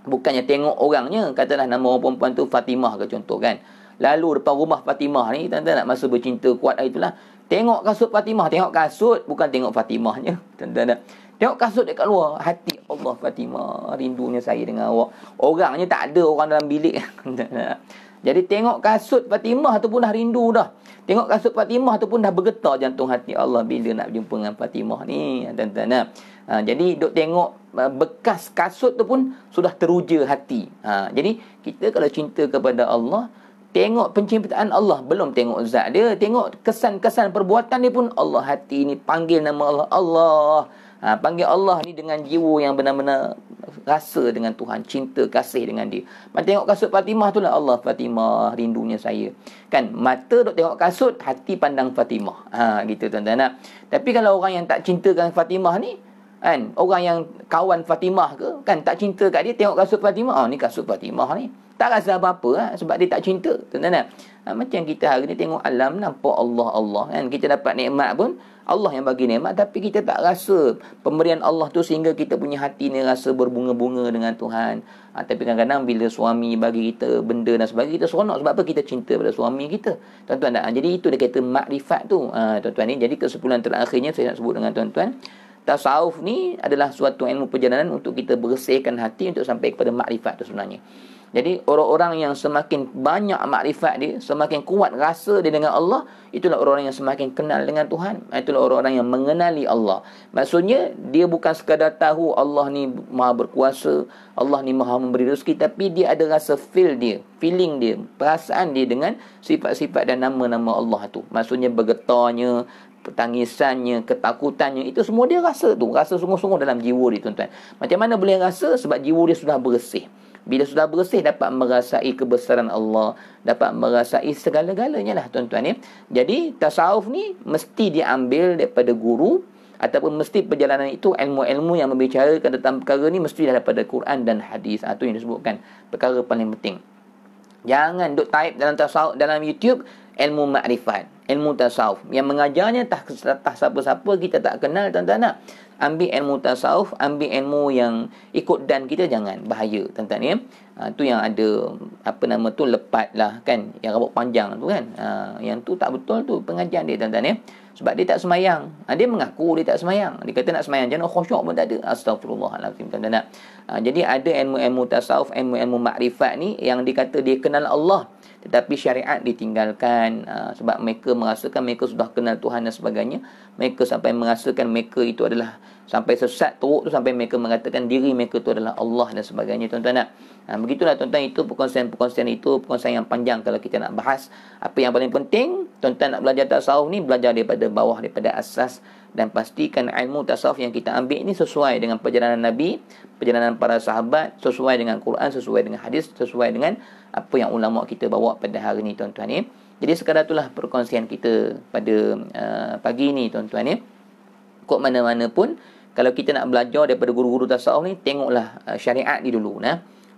bukannya tengok orangnya, katalah nama orang perempuan tu Fatimah ke contoh kan, lalu depan rumah Fatimah ni, tuan-tuan, masa bercinta kuat hari itulah, tengok kasut Fatimah, tengok kasut, bukan tengok Fatimahnya. Tuan-tuan, tengok kasut dekat luar, hati Allah Fatimah, rindunya saya dengan awak. Orangnya tak ada, orang dalam bilik. Jadi tengok kasut Fatimah tu pun dah rindu dah. Tengok kasut Fatimah tu pun dah bergetar jantung hati Allah bila nak jumpa dengan Fatimah ni, tuan-tuan. Jadi duk tengok bekas kasut tu pun sudah teruja hati. Jadi kita kalau cinta kepada Allah, tengok penciptaan Allah, belum tengok zat dia, tengok kesan-kesan perbuatan dia pun Allah, hati ni panggil nama Allah, Allah. Panggil Allah ni dengan jiwa yang benar-benar rasa dengan Tuhan, cinta kasih dengan dia. Tengok kasut Fatimah tu lah, Allah Fatimah rindunya saya. Kan mata duk tengok kasut, hati pandang Fatimah. Gitu tuan-tuan. Tapi kalau orang yang tak cintakan Fatimah ni, kan, orang yang kawan Fatimah ke, kan, tak cinta kat dia, tengok kasut Fatimah, ni kasut Fatimah ni, tak rasa apa-apa sebab dia tak cinta. Tuan-tuan. Macam kita hari ni tengok alam, nampak Allah, kan, kita dapat nikmat pun Allah yang bagi nikmat, tapi kita tak rasa pemberian Allah tu sehingga kita punya hati ni rasa berbunga-bunga dengan Tuhan. Tapi kadang-kadang bila suami bagi kita benda dan sebagainya, kita seronok sebab apa? Kita cinta pada suami kita. Tuan-tuan, jadi itu dia kata makrifat tu. Tuan-tuan ni, jadi kesimpulan terakhirnya saya nak sebut dengan tuan-tuan, tasawuf ni adalah suatu ilmu perjalanan untuk kita bersihkan hati untuk sampai kepada makrifat tu sebenarnya. Jadi orang-orang yang semakin banyak makrifat dia, semakin kuat rasa dia dengan Allah, itulah orang-orang yang semakin kenal dengan Tuhan. Itulah orang-orang yang mengenali Allah. Maksudnya dia bukan sekadar tahu Allah ni maha berkuasa, Allah ni maha memberi rezeki, tapi dia ada rasa feeling dia, perasaan dia dengan sifat-sifat dan nama-nama Allah tu. Maksudnya bergetarnya, tangisannya, ketakutannya, itu semua dia rasa tu, rasa sungguh-sungguh dalam jiwa dia, tuan-tuan. Macam mana boleh rasa? Sebab jiwa dia sudah bersih. Bila sudah bersih, dapat merasai kebesaran Allah, dapat merasai segala-galanya lah, tuan-tuan ya. Jadi tasawuf ni mesti diambil daripada guru, ataupun mesti perjalanan itu, ilmu-ilmu yang membicarakan tentang perkara ni mesti daripada Quran dan hadis. Itu yang disebutkan perkara paling penting. Jangan duk type dalam tasawuf, dalam YouTube, ilmu makrifat, ilmu tasawuf. Yang mengajarnya tak siapa-siapa, kita tak kenal, tuan-tuan. Ambil ilmu tasawuf, ambil ilmu yang ikut dan kita, jangan, bahaya, tuan-tuan ya. Tu yang ada lepat lah, kan, yang rambut panjang tu kan. Yang tu tak betul tu pengajian dia, tuan-tuan ya. Sebab dia tak semayang. Dia mengaku dia tak semayang. Dia kata nak semayang, jangan khusyuk pun tak ada. Astagfirullahaladzim, tuan-tuan. Jadi ada ilmu-ilmu tasawuf, ilmu-ilmu makrifat ni yang dikata dia kenal Allah, tetapi syariat ditinggalkan. Sebab mereka merasakan mereka sudah kenal Tuhan dan sebagainya. Mereka sampai merasakan mereka itu adalah, sampai sesat teruk tu, sampai mereka mengatakan diri mereka itu adalah Allah dan sebagainya, tuan-tuan. Begitulah, tuan-tuan. Itu perkongsian itu perkongsian yang panjang kalau kita nak bahas. Apa yang paling penting, tuan-tuan nak belajar tasawuf ni, belajar daripada bawah, daripada asas, dan pastikan ilmu tasawuf yang kita ambil ini sesuai dengan perjalanan Nabi, perjalanan para sahabat, sesuai dengan Quran, sesuai dengan hadis, sesuai dengan apa yang ulama kita bawa pada hari ini, tuan-tuan ni. Jadi sekadar itulah perkongsian kita pada pagi ini, tuan-tuan ni. Kok mana-mana pun, kalau kita nak belajar daripada guru-guru tasawuf ni, tengoklah syariat dia dulu.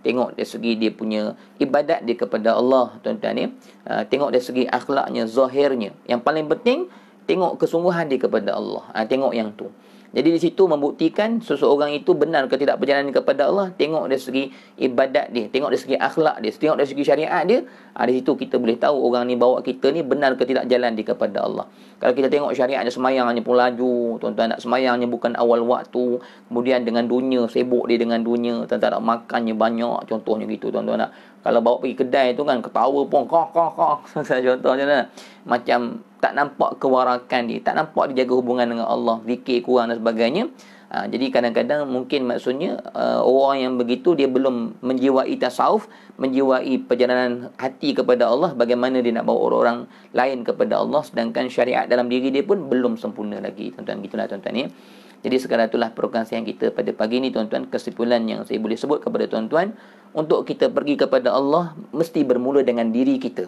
Tengok dari segi dia punya ibadat dia kepada Allah, tuan-tuan ni. Tengok dari segi akhlaknya, zahirnya. Yang paling penting, tengok kesungguhan dia kepada Allah. Tengok yang tu. Jadi di situ membuktikan seseorang itu benar ke tidak perjalanan kepada Allah. Tengok dari segi ibadat dia, tengok dari segi akhlak dia, tengok dari segi syariat dia. Di situ kita boleh tahu orang ni bawa kita ni benar ke tidak jalan dia kepada Allah. Kalau kita tengok syariatnya, semayangnya pun laju, tuan-tuan, nak semayangnya bukan awal waktu, kemudian dengan dunia, sibuk dia dengan dunia, tuan-tuan, nak makannya banyak, contohnya gitu, tuan-tuan. Kalau bawa pergi kedai tu kan, ketawa pun contohnya, macam tak nampak kewarakan dia, tak nampak dia jaga hubungan dengan Allah, zikir kurang dan sebagainya. Jadi kadang-kadang mungkin maksudnya orang yang begitu dia belum menjiwai tasawuf, menjiwai perjalanan hati kepada Allah. Bagaimana dia nak bawa orang-orang lain kepada Allah, sedangkan syariat dalam diri dia pun belum sempurna lagi, tuan-tuan. Gitulah, tuan-tuan ya. Jadi sekadar itulah perkongsian kita pada pagi ini, tuan-tuan. Kesimpulan yang saya boleh sebut kepada tuan-tuan, untuk kita pergi kepada Allah mesti bermula dengan diri kita.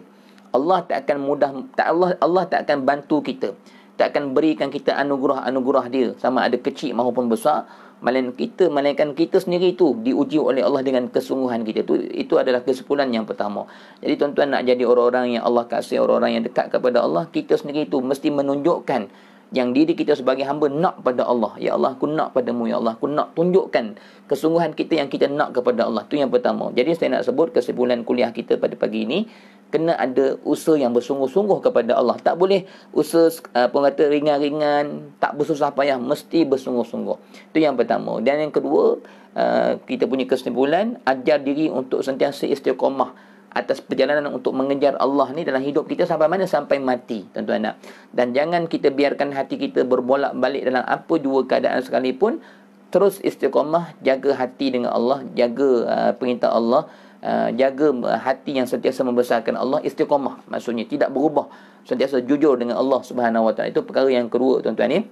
Allah tak akan bantu kita, tak akan berikan kita anugerah-anugerah dia, sama ada kecil maupun besar, melainkan kita sendiri itu diuji oleh Allah dengan kesungguhan kita. Itu adalah kesimpulan yang pertama. Jadi tuan-tuan, nak jadi orang-orang yang Allah kasih, orang-orang yang dekat kepada Allah, kita sendiri itu mesti menunjukkan yang diri kita sebagai hamba nak pada Allah. Ya Allah, aku nak padamu. Ya Allah, aku nak tunjukkan kesungguhan kita yang kita nak kepada Allah. Itu yang pertama. Jadi saya nak sebut kesimpulan kuliah kita pada pagi ini, kena ada usaha yang bersungguh-sungguh kepada Allah. Tak boleh usaha ringan-ringan, tak bersusah payah, mesti bersungguh-sungguh. Itu yang pertama. Dan yang kedua, kita punya kesimpulan, ajar diri untuk sentiasa istiqamah atas perjalanan untuk mengejar Allah ni dalam hidup kita sampai mana? Sampai mati, tuan-tuan. Dan jangan kita biarkan hati kita berbolak-balik dalam apa jua keadaan sekalipun. Terus istiqamah, jaga hati dengan Allah, jaga perintah Allah, jaga hati yang sentiasa membesarkan Allah. Istiqamah maksudnya tidak berubah, sentiasa jujur dengan Allah Subhanahu Wa Taala. Itu perkara yang kedua, tuan-tuan ni.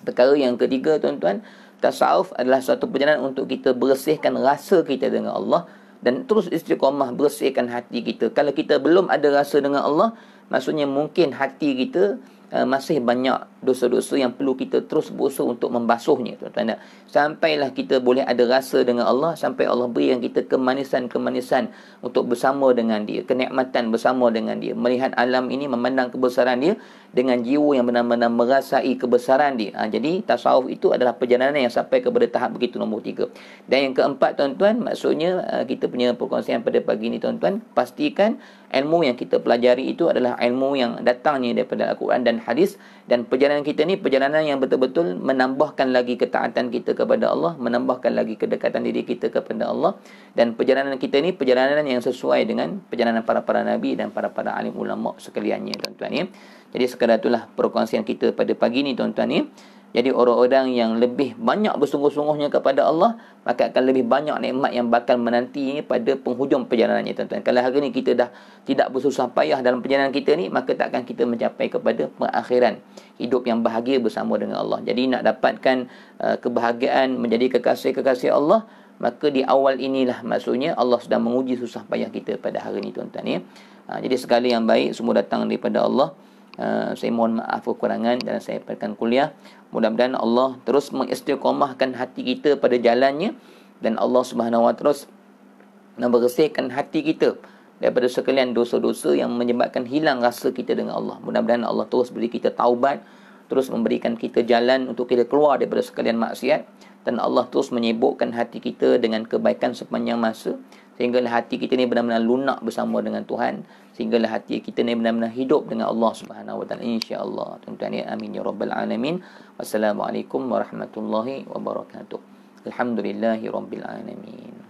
Perkara yang ketiga tuan-tuan, tasawuf adalah satu perjalanan untuk kita bersihkan rasa kita dengan Allah dan terus istiqamah bersihkan hati kita. Kalau kita belum ada rasa dengan Allah, maksudnya mungkin hati kita masih banyak dosa-dosa yang perlu kita terus berusaha untuk membasuhnya, tuan-tuan. Sampailah kita boleh ada rasa dengan Allah, sampai Allah berikan kita kemanisan-kemanisan untuk bersama dengan Dia, kenikmatan bersama dengan Dia, melihat alam ini, memandang kebesaran Dia dengan jiwa yang benar-benar merasai kebesaran Dia. Jadi tasawuf itu adalah perjalanan yang sampai kepada tahap begitu, nombor 3. Dan yang keempat, tuan-tuan, maksudnya kita punya perkongsian pada pagi ini, tuan-tuan, pastikan ilmu yang kita pelajari itu adalah ilmu yang datangnya daripada Al-Quran dan hadis, dan perjalanan kita ni perjalanan yang betul-betul menambahkan lagi ketaatan kita kepada Allah, menambahkan lagi kedekatan diri kita kepada Allah, dan perjalanan kita ni perjalanan yang sesuai dengan perjalanan para nabi dan para alim ulama sekaliannya, tuan-tuan ya. Jadi sekadar itulah perkongsian kita pada pagi ni, tuan-tuan ya. Jadi orang-orang yang lebih banyak bersungguh-sungguhnya kepada Allah, maka akan lebih banyak nikmat yang bakal menanti pada penghujung perjalanannya, tuan-tuan. Kalau hari ni kita dah tidak bersusah payah dalam perjalanan kita ni, maka takkan kita mencapai kepada perakhiran hidup yang bahagia bersama dengan Allah. Jadi nak dapatkan kebahagiaan menjadi kekasih-kekasih Allah, maka di awal inilah maksudnya Allah sedang menguji susah payah kita pada hari ni, tuan-tuan ya. Jadi segala yang baik semua datang daripada Allah. Saya mohon maaf kekurangan dalam saya adakan kuliah. Mudah-mudahan Allah terus mengistiqamahkan hati kita pada jalannya, dan Allah Subhanahu Wa terus membersihkan hati kita daripada sekalian dosa-dosa yang menyebabkan hilang rasa kita dengan Allah. Mudah-mudahan Allah terus beri kita taubat, terus memberikan kita jalan untuk kita keluar daripada sekalian maksiat, dan Allah terus menyibukkan hati kita dengan kebaikan sepanjang masa, sehinggalah hati kita ni benar-benar lunak bersama dengan Tuhan, sehinggalah hati kita ni benar-benar hidup dengan Allah Subhanahu Wa Taala, insya-Allah, tuan-tuan ya. Amin ya rabbal alamin. Wassalamualaikum warahmatullahi wabarakatuh. Alhamdulillahirabbil alamin.